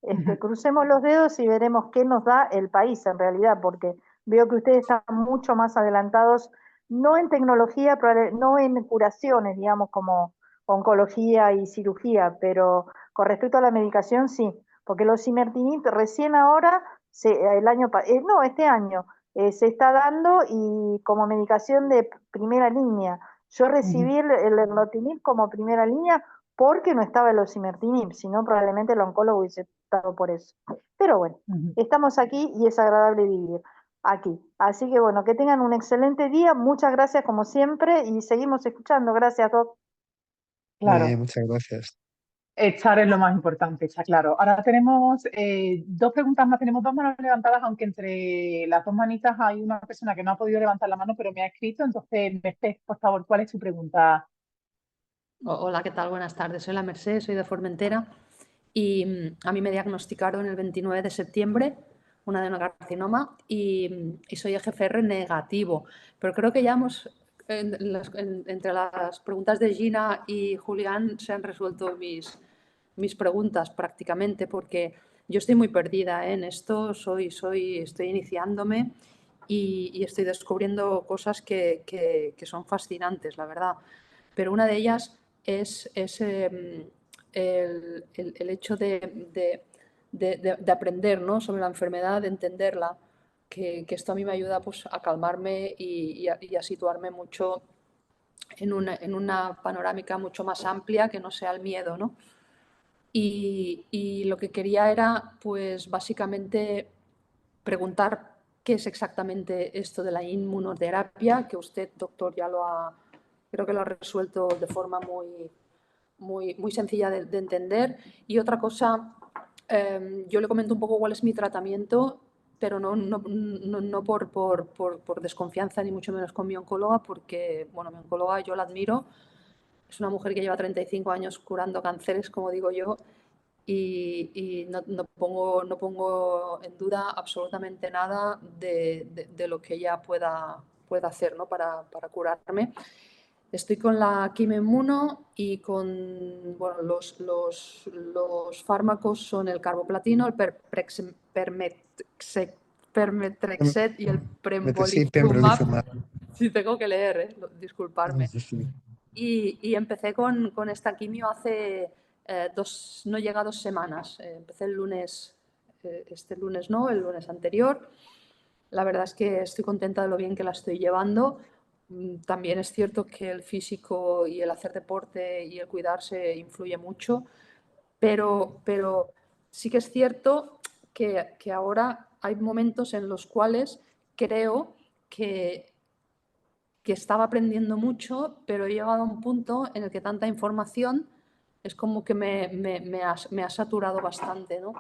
Ujú. Crucemos los dedos y veremos qué nos da el país en realidad, porque veo que ustedes están mucho más adelantados, no en tecnología, no en curaciones, digamos, como oncología y cirugía, pero con respecto a la medicación, sí, porque los osimertinib recién ahora, no, este año, se está dando y como medicación de primera línea. Yo Ujú. recibí el erlotinib como primera línea porque no estaba el osimertinib, sino probablemente el oncólogo hubiese estado por eso. Pero bueno, Ujú. estamos aquí y es agradable vivir aquí. Así que bueno, que tengan un excelente día. Muchas gracias como siempre y seguimos escuchando. Gracias, Doc. Muy bien, Claro, muchas gracias. estar es lo más importante, está claro. Ahora tenemos dos preguntas más, tenemos dos manos levantadas, aunque entre las dos manitas hay una persona que no ha podido levantar la mano, pero me ha escrito. Entonces, Mercedes, por favor, ¿cuál es su pregunta? Hola, ¿qué tal? Buenas tardes. Soy la Mercedes, soy de Formentera y a mí me diagnosticaron el 29 de septiembre un adenocarcinoma y soy EGFR negativo. Pero creo que ya entre las preguntas de Gina y Julián se han resuelto mis preguntas prácticamente porque yo estoy muy perdida en esto, estoy iniciándome y estoy descubriendo cosas que son fascinantes, la verdad. Pero una de ellas es el hecho de aprender, ¿no?, sobre la enfermedad, de entenderla, que esto a mí me ayuda, pues, a calmarme y a situarme mucho en una panorámica mucho más amplia que no sea el miedo, ¿no? Y lo que quería era, pues, básicamente preguntar qué es exactamente esto de la inmunoterapia, que usted, doctor, creo que lo ha resuelto de forma muy sencilla de entender. Y otra cosa, yo le comento un poco cuál es mi tratamiento, pero no por desconfianza, ni mucho menos con mi oncóloga, porque, bueno, mi oncóloga yo la admiro, es una mujer que lleva 35 años curando cánceres, como digo yo, y no pongo en duda absolutamente nada de lo que ella pueda hacer, ¿no?, para curarme. Estoy con la quimioinmuno y con, bueno, los fármacos son el carboplatino, el permetrexet y el Sí, pembrolizumab. pembrolizumab. Si tengo que leer, disculparme. Sí, sí. Y empecé con esta quimio hace no llega a 2 semanas. Empecé el lunes, este lunes no, el lunes anterior. La verdad es que estoy contenta de lo bien que la estoy llevando. También es cierto que el físico y el hacer deporte y el cuidarse influye mucho, pero sí que es cierto que ahora hay momentos en los cuales creo que estaba aprendiendo mucho, pero he llegado a un punto en el que tanta información es como que me ha saturado bastante, ¿no?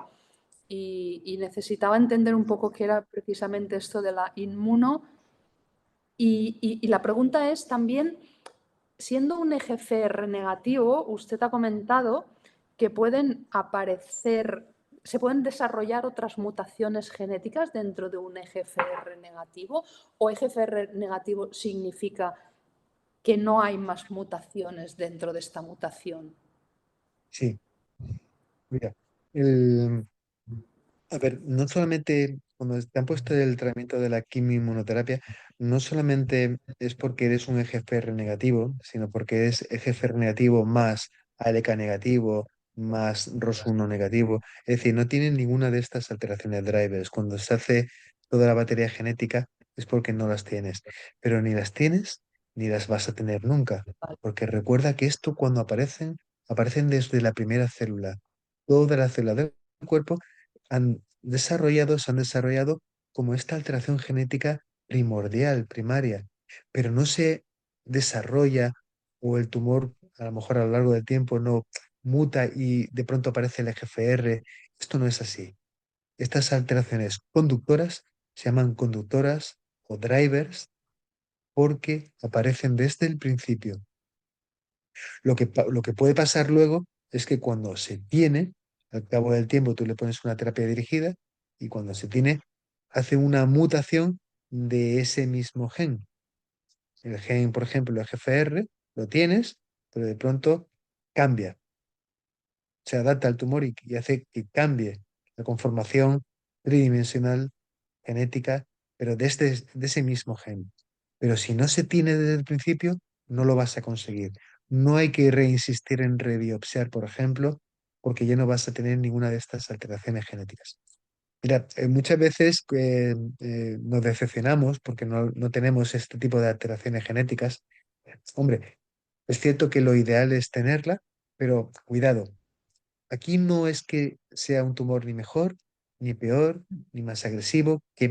Y necesitaba entender un poco qué era precisamente esto de la inmuno. Y la pregunta es también, siendo un EGFR negativo, usted ha comentado que se pueden desarrollar otras mutaciones genéticas dentro de un EGFR negativo, o EGFR negativo significa que no hay más mutaciones dentro de esta mutación. Sí, mira, el, a ver, no solamente cuando te han puesto el tratamiento de la quimioinmunoterapia, no solamente es porque eres un EGFR negativo, sino porque eres EGFR negativo más ALK negativo, más ROS1 negativo. Es decir, no tienen ninguna de estas alteraciones drivers. Cuando se hace toda la batería genética es porque no las tienes. Pero ni las tienes ni las vas a tener nunca. Porque recuerda que esto cuando aparecen desde la primera célula. Todas las células del cuerpo se han desarrollado como esta alteración genética primordial, primaria, pero no se desarrolla o el tumor a lo mejor a lo largo del tiempo no muta y de pronto aparece el EGFR. Esto no es así. Estas alteraciones conductoras se llaman conductoras o drivers porque aparecen desde el principio. Lo que puede pasar luego es que cuando se tiene, al cabo del tiempo tú le pones una terapia dirigida y cuando se tiene, hace una mutación de ese mismo gen. El gen, por ejemplo, el GFR, lo tienes, pero de pronto cambia, se adapta al tumor y hace que cambie la conformación tridimensional genética, pero de ese mismo gen. Pero si no se tiene desde el principio, no lo vas a conseguir. No hay que reinsistir en rebiopsiar, por ejemplo, porque ya no vas a tener ninguna de estas alteraciones genéticas. Mira, muchas veces nos decepcionamos porque no tenemos este tipo de alteraciones genéticas. Hombre, es cierto que lo ideal es tenerla, pero cuidado, aquí no es que sea un tumor ni mejor, ni peor, ni más agresivo. Qué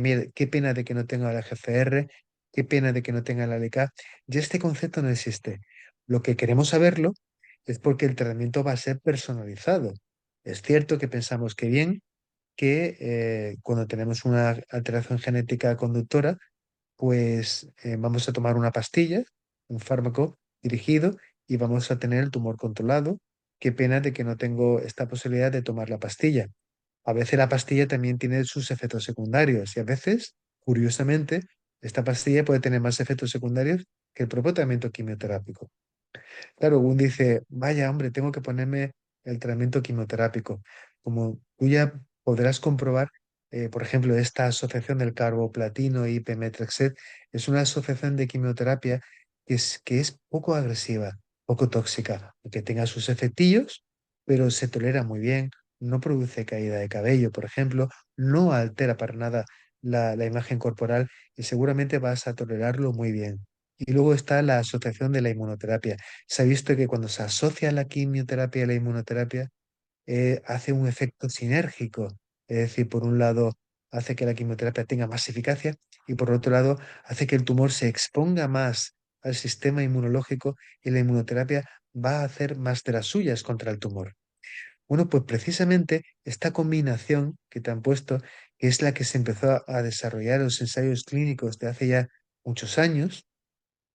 pena de que no tenga la GFR, qué pena de que no tenga la LK. Ya este concepto no existe. Lo que queremos saberlo es porque el tratamiento va a ser personalizado. Es cierto que pensamos que bien, que cuando tenemos una alteración genética conductora, pues vamos a tomar una pastilla, un fármaco dirigido y vamos a tener el tumor controlado. Qué pena de que no tengo esta posibilidad de tomar la pastilla. A veces la pastilla también tiene sus efectos secundarios y a veces, curiosamente, esta pastilla puede tener más efectos secundarios que el propio tratamiento quimioterápico. Claro, uno dice, vaya hombre, tengo que ponerme el tratamiento quimioterápico. Como tú ya podrás comprobar, por ejemplo, esta asociación del carboplatino y pemetrexed es una asociación de quimioterapia que es poco agresiva, poco tóxica, que tenga sus efectillos, pero se tolera muy bien, no produce caída de cabello, por ejemplo, no altera para nada la imagen corporal y seguramente vas a tolerarlo muy bien. Y luego está la asociación de la inmunoterapia. Se ha visto que cuando se asocia la quimioterapia y la inmunoterapia, hace un efecto sinérgico. Es decir, por un lado, hace que la quimioterapia tenga más eficacia y por otro lado, hace que el tumor se exponga más al sistema inmunológico y la inmunoterapia va a hacer más de las suyas contra el tumor. Bueno, pues precisamente esta combinación que te han puesto, que es la que se empezó a desarrollar en los ensayos clínicos de hace ya muchos años,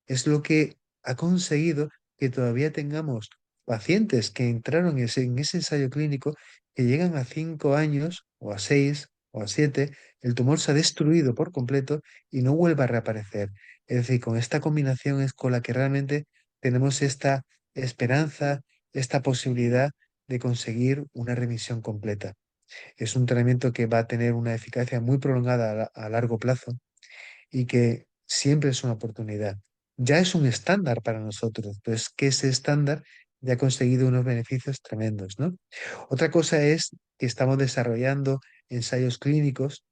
es lo que ha conseguido que todavía tengamos pacientes que entraron en ese ensayo clínico que llegan a 5 años o a 6 o a 7, el tumor se ha destruido por completo y no vuelve a reaparecer. Es decir, con esta combinación es con la que realmente tenemos esta esperanza, esta posibilidad de conseguir una remisión completa. Es un tratamiento que va a tener una eficacia muy prolongada a largo plazo y que siempre es una oportunidad. Ya es un estándar para nosotros, pero es que ese estándar ya ha conseguido unos beneficios tremendos, ¿no? Otra cosa es que estamos desarrollando ensayos clínicos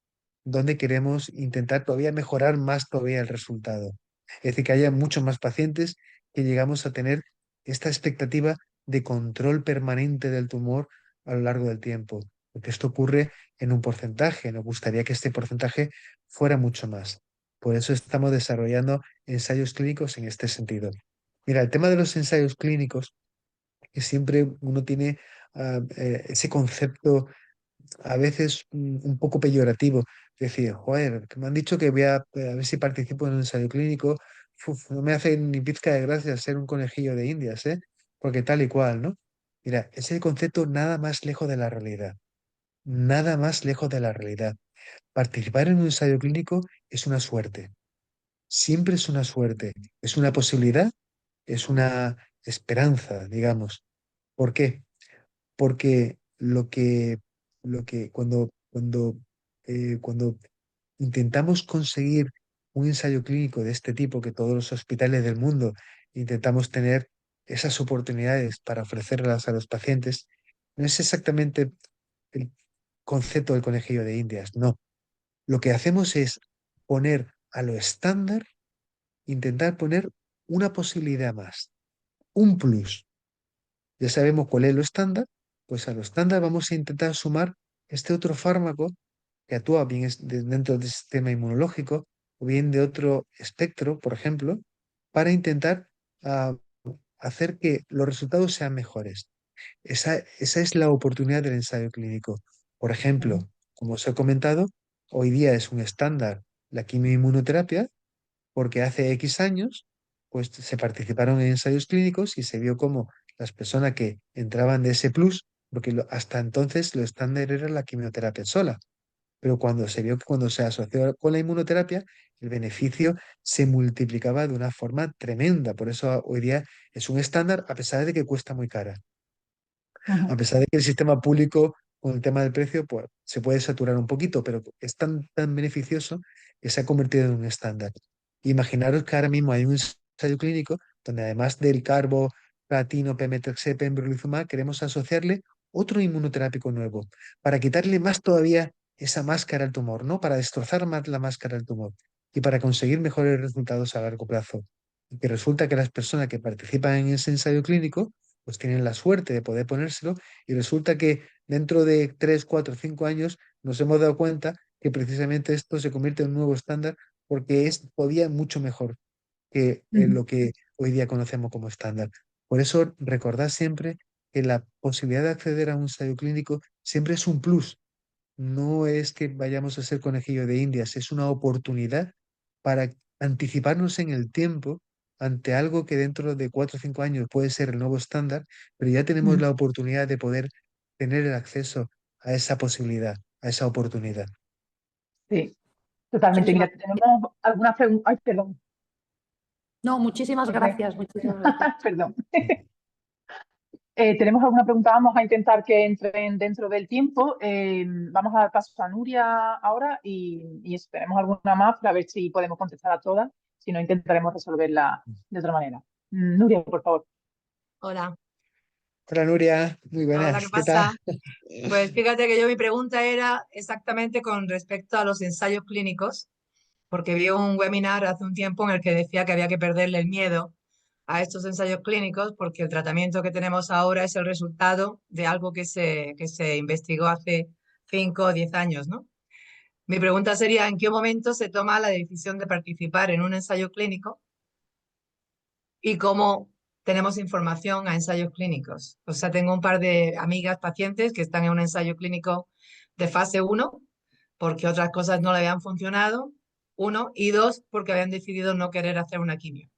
donde queremos intentar todavía mejorar más todavía el resultado. Es decir, que haya muchos más pacientes que llegamos a tener esta expectativa de control permanente del tumor a lo largo del tiempo. Porque esto ocurre en un porcentaje. Nos gustaría que este porcentaje fuera mucho más. Por eso estamos desarrollando ensayos clínicos en este sentido. Mira, el tema de los ensayos clínicos, que siempre uno tiene ese concepto a veces un poco peyorativo. Decir, joder, que me han dicho que a ver si participo en un ensayo clínico. Uf, no me hace ni pizca de gracia ser un conejillo de Indias, ¿eh? Porque tal y cual, ¿no? Mira, ese concepto nada más lejos de la realidad. Nada más lejos de la realidad. Participar en un ensayo clínico es una suerte. Siempre es una suerte. Es una posibilidad, es una esperanza, digamos. ¿Por qué? Porque cuando intentamos conseguir un ensayo clínico de este tipo, que todos los hospitales del mundo intentamos tener esas oportunidades para ofrecerlas a los pacientes, no es exactamente el concepto del conejillo de Indias, no. Lo que hacemos es poner a lo estándar, intentar poner una posibilidad más, un plus. Ya sabemos cuál es lo estándar, pues a lo estándar vamos a intentar sumar este otro fármaco que actúa bien dentro del sistema inmunológico o bien de otro espectro, por ejemplo, para intentar ah, hacer que los resultados sean mejores. Esa es la oportunidad del ensayo clínico. Por ejemplo, como os he comentado, hoy día es un estándar la quimioinmunoterapia, porque hace X años pues se participaron en ensayos clínicos y se vio cómo las personas que entraban de ese plus, porque hasta entonces lo estándar era la quimioterapia sola, pero cuando se vio que cuando se asoció con la inmunoterapia, el beneficio se multiplicaba de una forma tremenda. Por eso hoy día es un estándar, a pesar de que cuesta muy cara. A Ujú, pesar de que el sistema público, con el tema del precio, pues se puede saturar un poquito, pero es tan beneficioso que se ha convertido en un estándar. Imaginaros que ahora mismo hay un ensayo clínico donde además del carbo, platino, pemetrexed, pembrolizumab, queremos asociarle otro inmunoterápico nuevo para quitarle más todavía esa máscara al tumor, ¿no? Para destrozar más la máscara al tumor y para conseguir mejores resultados a largo plazo. Y que resulta que las personas que participan en ese ensayo clínico pues tienen la suerte de poder ponérselo y resulta que dentro de 3 4 5 años nos hemos dado cuenta que precisamente esto se convierte en un nuevo estándar porque es todavía mucho mejor que ujú. lo que hoy día conocemos como estándar. Por eso recordad siempre que la posibilidad de acceder a un ensayo clínico siempre es un plus, no es que vayamos a ser conejillo de Indias, es una oportunidad para anticiparnos en el tiempo ante algo que dentro de 4 o 5 años puede ser el nuevo estándar, pero ya tenemos Ujú. la oportunidad de poder tener el acceso a esa posibilidad, a esa oportunidad. Sí, totalmente. Muchísimas, Mira, tenemos algunas preguntas. Ay, perdón. no, muchísimas Jorge. gracias, muchísimas gracias. Perdón. Tenemos alguna pregunta, vamos a intentar que entren dentro del tiempo. Vamos a dar paso a Nuria ahora y eso, tenemos alguna más para ver si podemos contestar a todas. Si no, intentaremos resolverla de otra manera. Nuria, por favor. Hola, Hola Nuria, muy hola, ¿qué buenas, ¿qué tal? pasa? Pues fíjate que yo mi pregunta era exactamente con respecto a los ensayos clínicos, porque vi un webinar hace un tiempo en el que decía que había que perderle el miedo a estos ensayos clínicos porque el tratamiento que tenemos ahora es el resultado de algo que se investigó hace 5 o 10 años, ¿no? Mi pregunta sería, ¿en qué momento se toma la decisión de participar en un ensayo clínico y cómo tenemos información a ensayos clínicos? O sea, tengo un par de amigas pacientes que están en un ensayo clínico de fase uno porque otras cosas no le habían funcionado, uno, y dos, porque habían decidido no querer hacer una quimio.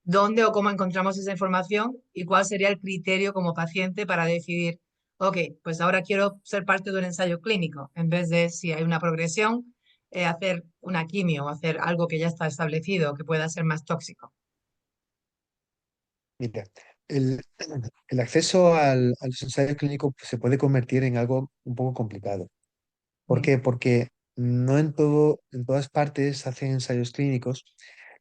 ¿Dónde o cómo encontramos esa información y cuál sería el criterio como paciente para decidir, ok, pues ahora quiero ser parte de un ensayo clínico, en vez de si hay una progresión, hacer una quimio o hacer algo que ya está establecido, que pueda ser más tóxico? Mira, el, el acceso a los ensayos clínicos pues, se puede convertir en algo un poco complicado. ¿Por Mm. qué? Porque no en todas partes se hacen ensayos clínicos.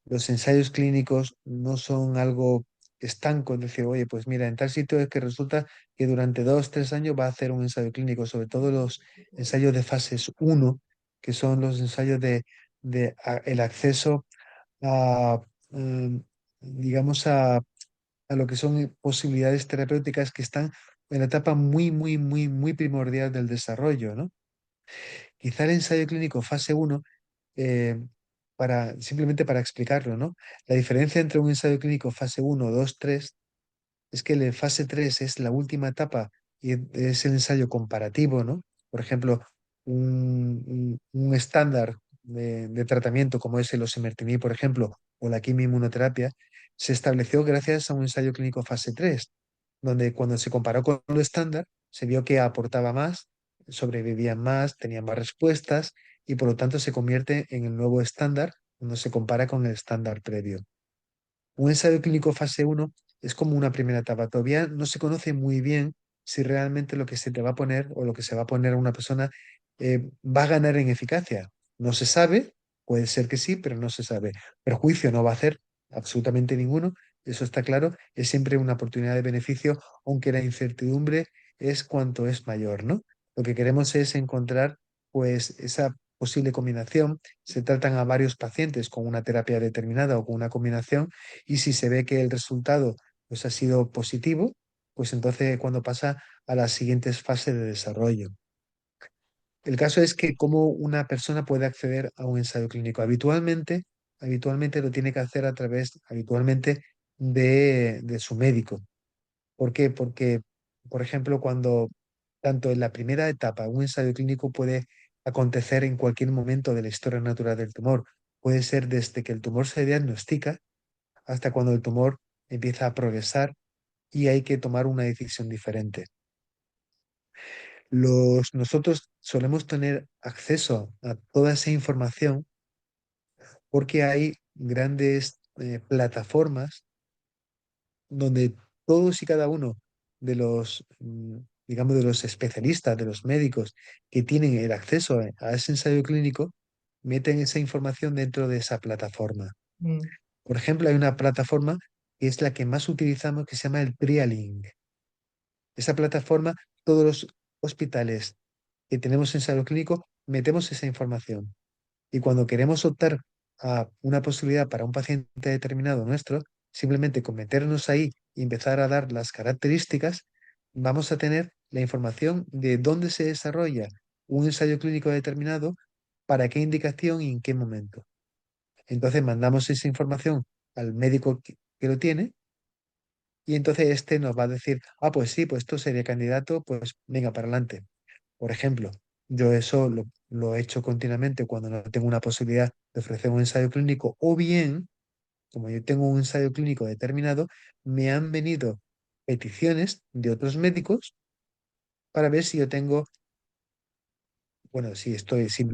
Los ensayos clínicos no son algo estanco, es decir, oye, pues mira, en tal sitio es que resulta que durante 2 o 3 años va a hacer un ensayo clínico, sobre todo los ensayos de fases uno, que son los ensayos de el acceso a, mm, digamos, a lo que son posibilidades terapéuticas que están en la etapa muy primordial del desarrollo, ¿no? Quizá el ensayo clínico fase uno eh, simplemente para explicarlo, ¿no? La diferencia entre un ensayo clínico fase uno 2 3 es que el fase 3 es la última etapa y es el ensayo comparativo, ¿no? Por ejemplo, un estándar de tratamiento como es el osimertinib, por ejemplo, o la quimioinmunoterapia, se estableció gracias a un ensayo clínico fase 3 donde cuando se comparó con lo estándar, se vio que aportaba más, sobrevivían más, tenían más respuestas y por lo tanto se convierte en el nuevo estándar cuando se compara con el estándar previo. Un ensayo clínico fase uno es como una primera etapa. Todavía no se conoce muy bien si realmente lo que se te va a poner o lo que se va a poner a una persona va a ganar en eficacia. No se sabe, puede ser que sí, pero no se sabe. Perjuicio no va a hacer absolutamente ninguno, eso está claro. Es siempre una oportunidad de beneficio, aunque la incertidumbre es cuanto es mayor, ¿no? Lo que queremos es encontrar pues esa posible combinación. Se tratan a varios pacientes con una terapia determinada o con una combinación y si se ve que el resultado pues, ha sido positivo, pues entonces cuando pasa a las siguientes fases de desarrollo. El caso es que cómo una persona puede acceder a un ensayo clínico. Habitualmente lo tiene que hacer a través habitualmente de su médico. ¿Por qué? Porque, por ejemplo, cuando tanto en la primera etapa un ensayo clínico puede acontecer en cualquier momento de la historia natural del tumor. Puede ser desde que el tumor se diagnostica hasta cuando el tumor empieza a progresar y hay que tomar una decisión diferente. Nosotros solemos tener acceso a toda esa información porque hay grandes plataformas donde todos y cada uno de digamos, de los especialistas, de los médicos que tienen el acceso a ese ensayo clínico, meten esa información dentro de esa plataforma. Mm, Por ejemplo, hay una plataforma que es la que más utilizamos que se llama el Trialink. Esa plataforma, todos los hospitales que tenemos ensayo clínico, metemos esa información. Y cuando queremos optar a una posibilidad para un paciente determinado nuestro, simplemente con meternos ahí y empezar a dar las características, vamos a tener la información de dónde se desarrolla un ensayo clínico determinado, para qué indicación y en qué momento. Entonces mandamos esa información al médico que lo tiene y entonces este nos va a decir, ah, pues sí, pues esto sería candidato, pues venga para adelante. Por ejemplo, yo eso lo he hecho continuamente cuando no tengo una posibilidad de ofrecer un ensayo clínico, o bien, como yo tengo un ensayo clínico determinado, me han venido peticiones de otros médicos para ver si yo tengo, bueno, si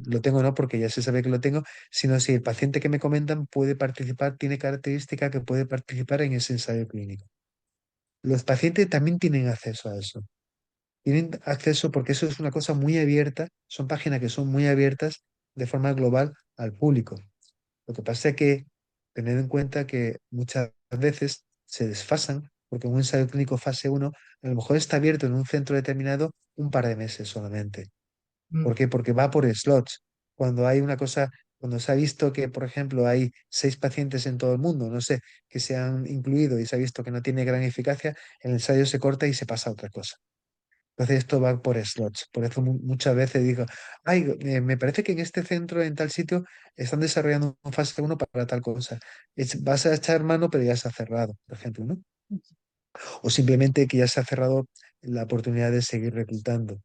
lo tengo o no, porque ya se sabe que lo tengo, sino si el paciente que me comentan puede participar, tiene característica que puede participar en ese ensayo clínico. Los pacientes también tienen acceso a eso. Tienen acceso porque eso es una cosa muy abierta, son páginas que son muy abiertas de forma global al público. Lo que pasa es que tener en cuenta que muchas veces se desfasan porque un ensayo clínico fase uno a lo mejor está abierto en un centro determinado un par de meses solamente. ¿Por mm, qué? Porque va por slots. Cuando hay una cosa, cuando se ha visto que, por ejemplo, hay 6 pacientes en todo el mundo, no sé, que se han incluido y se ha visto que no tiene gran eficacia, el ensayo se corta y se pasa a otra cosa. Entonces esto va por slots. Por eso muchas veces digo, ay, me parece que en este centro, en tal sitio, están desarrollando un fase uno para tal cosa. Vas a echar mano, pero ya se ha cerrado, por ejemplo, ¿no? O simplemente que ya se ha cerrado la oportunidad de seguir reclutando.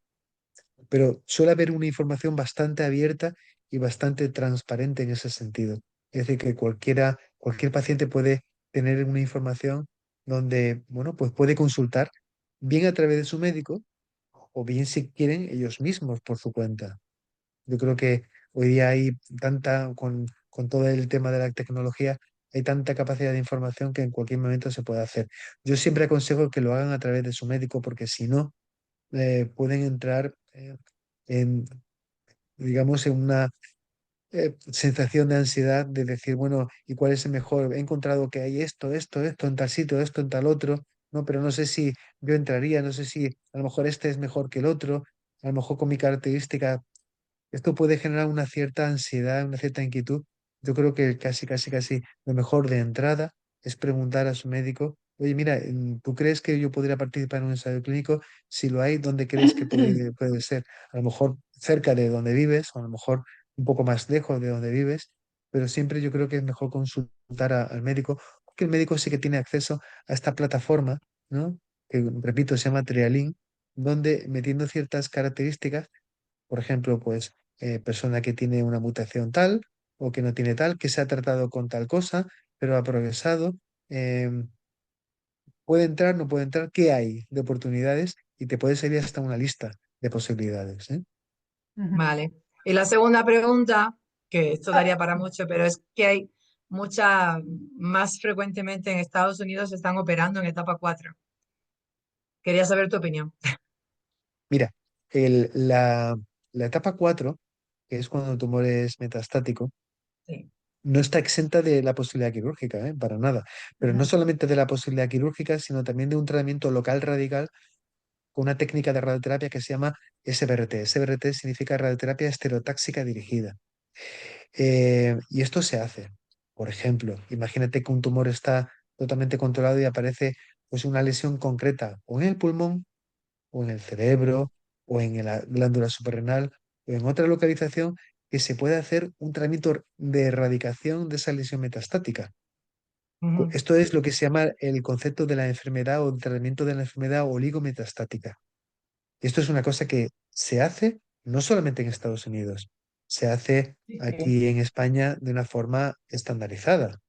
Pero suele haber una información bastante abierta y bastante transparente en ese sentido. Es decir, que cualquier paciente puede tener una información donde, bueno, pues puede consultar bien a través de su médico o bien si quieren ellos mismos por su cuenta. Yo creo que hoy día hay con todo el tema de la tecnología, hay tanta capacidad de información que en cualquier momento se puede hacer. Yo siempre aconsejo que lo hagan a través de su médico porque si no, pueden entrar en, digamos, en una sensación de ansiedad de decir, bueno, ¿y cuál es el mejor? He encontrado que hay esto en tal sitio, esto en tal otro, no, pero no sé si yo entraría, no sé si a lo mejor este es mejor que el otro, a lo mejor con mi característica esto puede generar una cierta ansiedad, una cierta inquietud. Yo creo que casi lo mejor de entrada es preguntar a su médico, oye, mira, ¿tú crees que yo podría participar en un ensayo clínico? Si lo hay, ¿dónde crees que puede ser? A lo mejor cerca de donde vives, o a lo mejor un poco más lejos de donde vives, pero siempre yo creo que es mejor consultar al médico, porque el médico sí que tiene acceso a esta plataforma, ¿no? Que, repito, se llama Trialin, donde metiendo ciertas características por ejemplo, pues persona que tiene una mutación tal o que no tiene tal, que se ha tratado con tal cosa, pero ha progresado. em, puede entrar, no puede entrar, ¿qué hay de oportunidades? Y te puede salir hasta una lista de posibilidades, ¿eh? Ujú. vale. Y la segunda pregunta, que esto daría para mucho, pero es que hay más frecuentemente en Estados Unidos se están operando en etapa 4. Quería saber tu opinión. Mira, la etapa 4 que es cuando el tumor es metastático, Sí. no está exenta de la posibilidad quirúrgica, ¿eh? Para nada. Pero no Ujú. solamente de la posibilidad quirúrgica, sino también de un tratamiento local radical con una técnica de radioterapia que se llama SBRT. SBRT significa radioterapia estereotáxica dirigida. Y esto se hace. Por ejemplo, imagínate que un tumor está totalmente controlado y aparece pues, una lesión concreta o en el pulmón, o en el cerebro, o en la glándula suprarrenal, o en otra localización, que se puede hacer un tratamiento de erradicación de esa lesión metastática. Ujú. Esto es lo que se llama el concepto de la enfermedad o el tratamiento de la enfermedad oligometastática. Esto es una cosa que se hace no solamente en Estados Unidos, se hace Sí, sí. aquí en España de una forma estandarizada.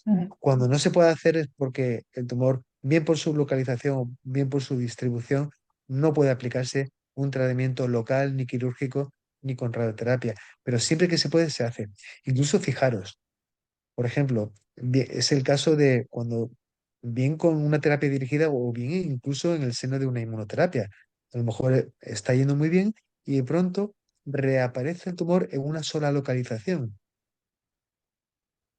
Ujú. Cuando no se puede hacer es porque el tumor, bien por su localización o bien por su distribución, no puede aplicarse un tratamiento local, ni quirúrgico, ni con radioterapia. Pero siempre que se puede, se hace. Incluso fijaros, por ejemplo, es el caso de cuando bien con una terapia dirigida o bien incluso en el seno de una inmunoterapia. A lo mejor está yendo muy bien y de pronto reaparece el tumor en una sola localización.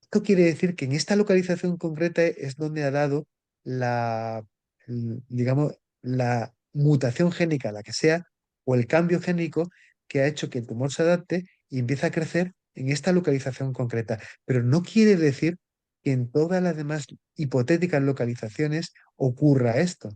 Esto quiere decir que en esta localización concreta es donde ha dado digamos, la mutación génica, la que sea, o el cambio génico que ha hecho que el tumor se adapte y empiece a crecer en esta localización concreta. Pero no quiere decir que en todas las demás hipotéticas localizaciones ocurra esto.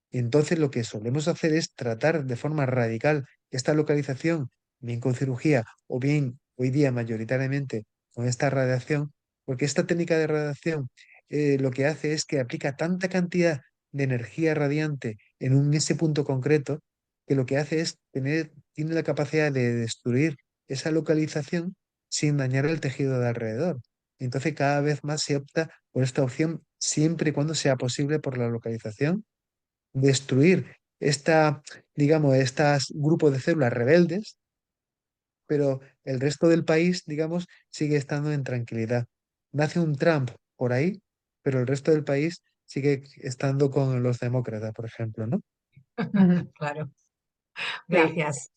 Y entonces lo que solemos hacer es tratar de forma radical esta localización, bien con cirugía o bien hoy día mayoritariamente con esta radiación, porque esta técnica de radiación lo que hace es que aplica tanta cantidad de energía radiante en ese punto concreto, que lo que hace es tiene la capacidad de destruir esa localización sin dañar el tejido de alrededor. Entonces cada vez más se opta por esta opción siempre y cuando sea posible por la localización destruir digamos, estos grupos de células rebeldes, pero el resto del país, digamos, sigue estando en tranquilidad. Nace un Trump por ahí, pero el resto del país sigue estando con los demócratas, por ejemplo, ¿no? Ujú. Claro, Sí. gracias.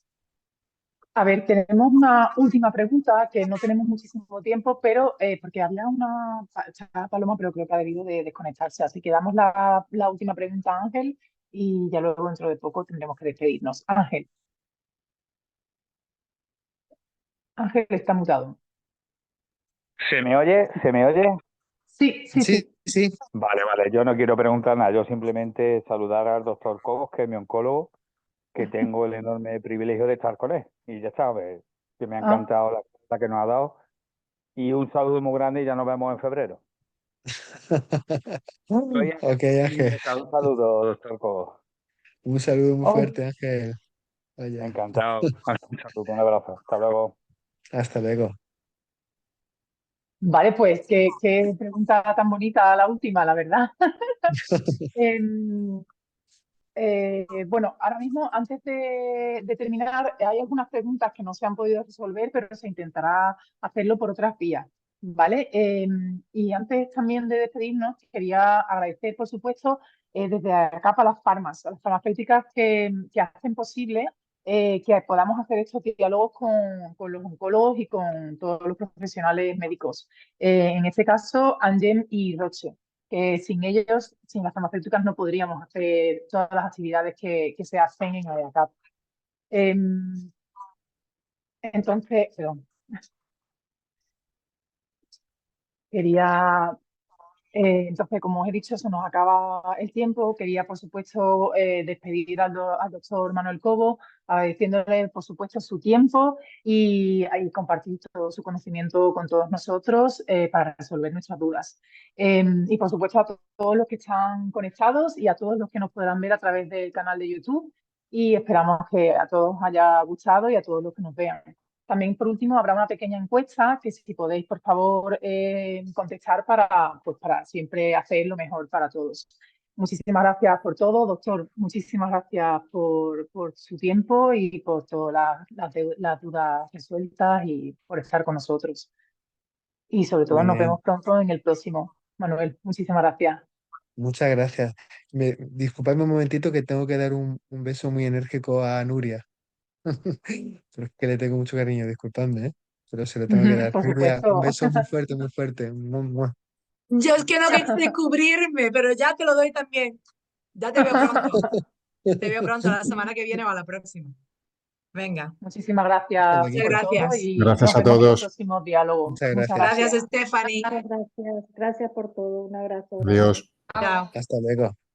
A ver, tenemos una última pregunta que no tenemos muchísimo tiempo, pero porque había estaba Paloma, pero creo que ha debido de desconectarse. Así que damos la última pregunta a Ángel y ya luego dentro de poco tendremos que despedirnos. Ángel, Ángel está mutado. ¿Se me oye? ¿Se me oye? Sí, sí, sí. Sí, sí, Vale, vale. Yo no quiero preguntar nada. Yo simplemente saludar al doctor Cobos, que es mi oncólogo, que tengo el enorme privilegio de estar con él. Y ya sabes, que me ha Ah, encantado la carta que nos ha dado. Y un saludo muy grande y ya nos vemos en febrero. Soy Ok, Ángel. Un saludo, doctor Cobos. Un saludo muy oh, fuerte, Ángel. Vaya, Encantado. Un saludo, un abrazo. Hasta luego. hasta luego. vale, pues qué pregunta tan bonita la última, la verdad. Em, bueno, ahora mismo, antes de terminar, hay algunas preguntas que no se han podido resolver, pero se intentará hacerlo por otras vías, ¿vale? Y antes también de despedirnos, quería agradecer, por supuesto, desde acá para a las farmacéuticas que hacen posible que podamos hacer estos diálogos con los oncólogos y con todos los profesionales médicos. En este caso, Angem y Roche, que sin ellos, sin las farmacéuticas, no podríamos hacer todas las actividades que se hacen en AEACAP. Entonces, perdón, quería, entonces, como os he dicho, se nos acaba el tiempo. Quería, por supuesto, despedir al doctor Manuel Cobo, agradeciéndole, por supuesto, su tiempo y compartir todo su conocimiento con todos nosotros para resolver nuestras dudas. Y, por supuesto, a todos los que están conectados y a todos los que nos podrán ver a través del canal de YouTube. Y esperamos que a todos haya gustado y a todos los que nos vean. También, por último, habrá una pequeña encuesta que si podéis, por favor, contestar pues, para siempre hacer lo mejor para todos. Muchísimas gracias por todo, doctor. Muchísimas gracias por su tiempo y por todas las dudas resueltas y por estar con nosotros. Y sobre todo Muy nos bien. vemos pronto en el próximo. Manuel, muchísimas gracias. Muchas gracias. Disculpadme un momentito que tengo que dar un beso muy enérgico a Nuria. Pero es que le tengo mucho cariño, disculpadme, ¿eh? Pero se lo tengo que dar. Por Nuria, un supuesto. beso muy fuerte, muy fuerte. Mua, mua. Yo es que no quise descubrirme, pero ya te lo doy también. Ya te veo pronto. Te veo pronto, la semana que viene o a la próxima. Venga, Muchísimas Hasta gracias muchas por luego. todo gracias. y Gracias nos a vemos en el todos. próximo diálogo. Muchas Muchas gracias. Gracias, gracias. Stephanie. Gracias, gracias por todo. Un abrazo grande. Adiós. Chao. Hasta luego.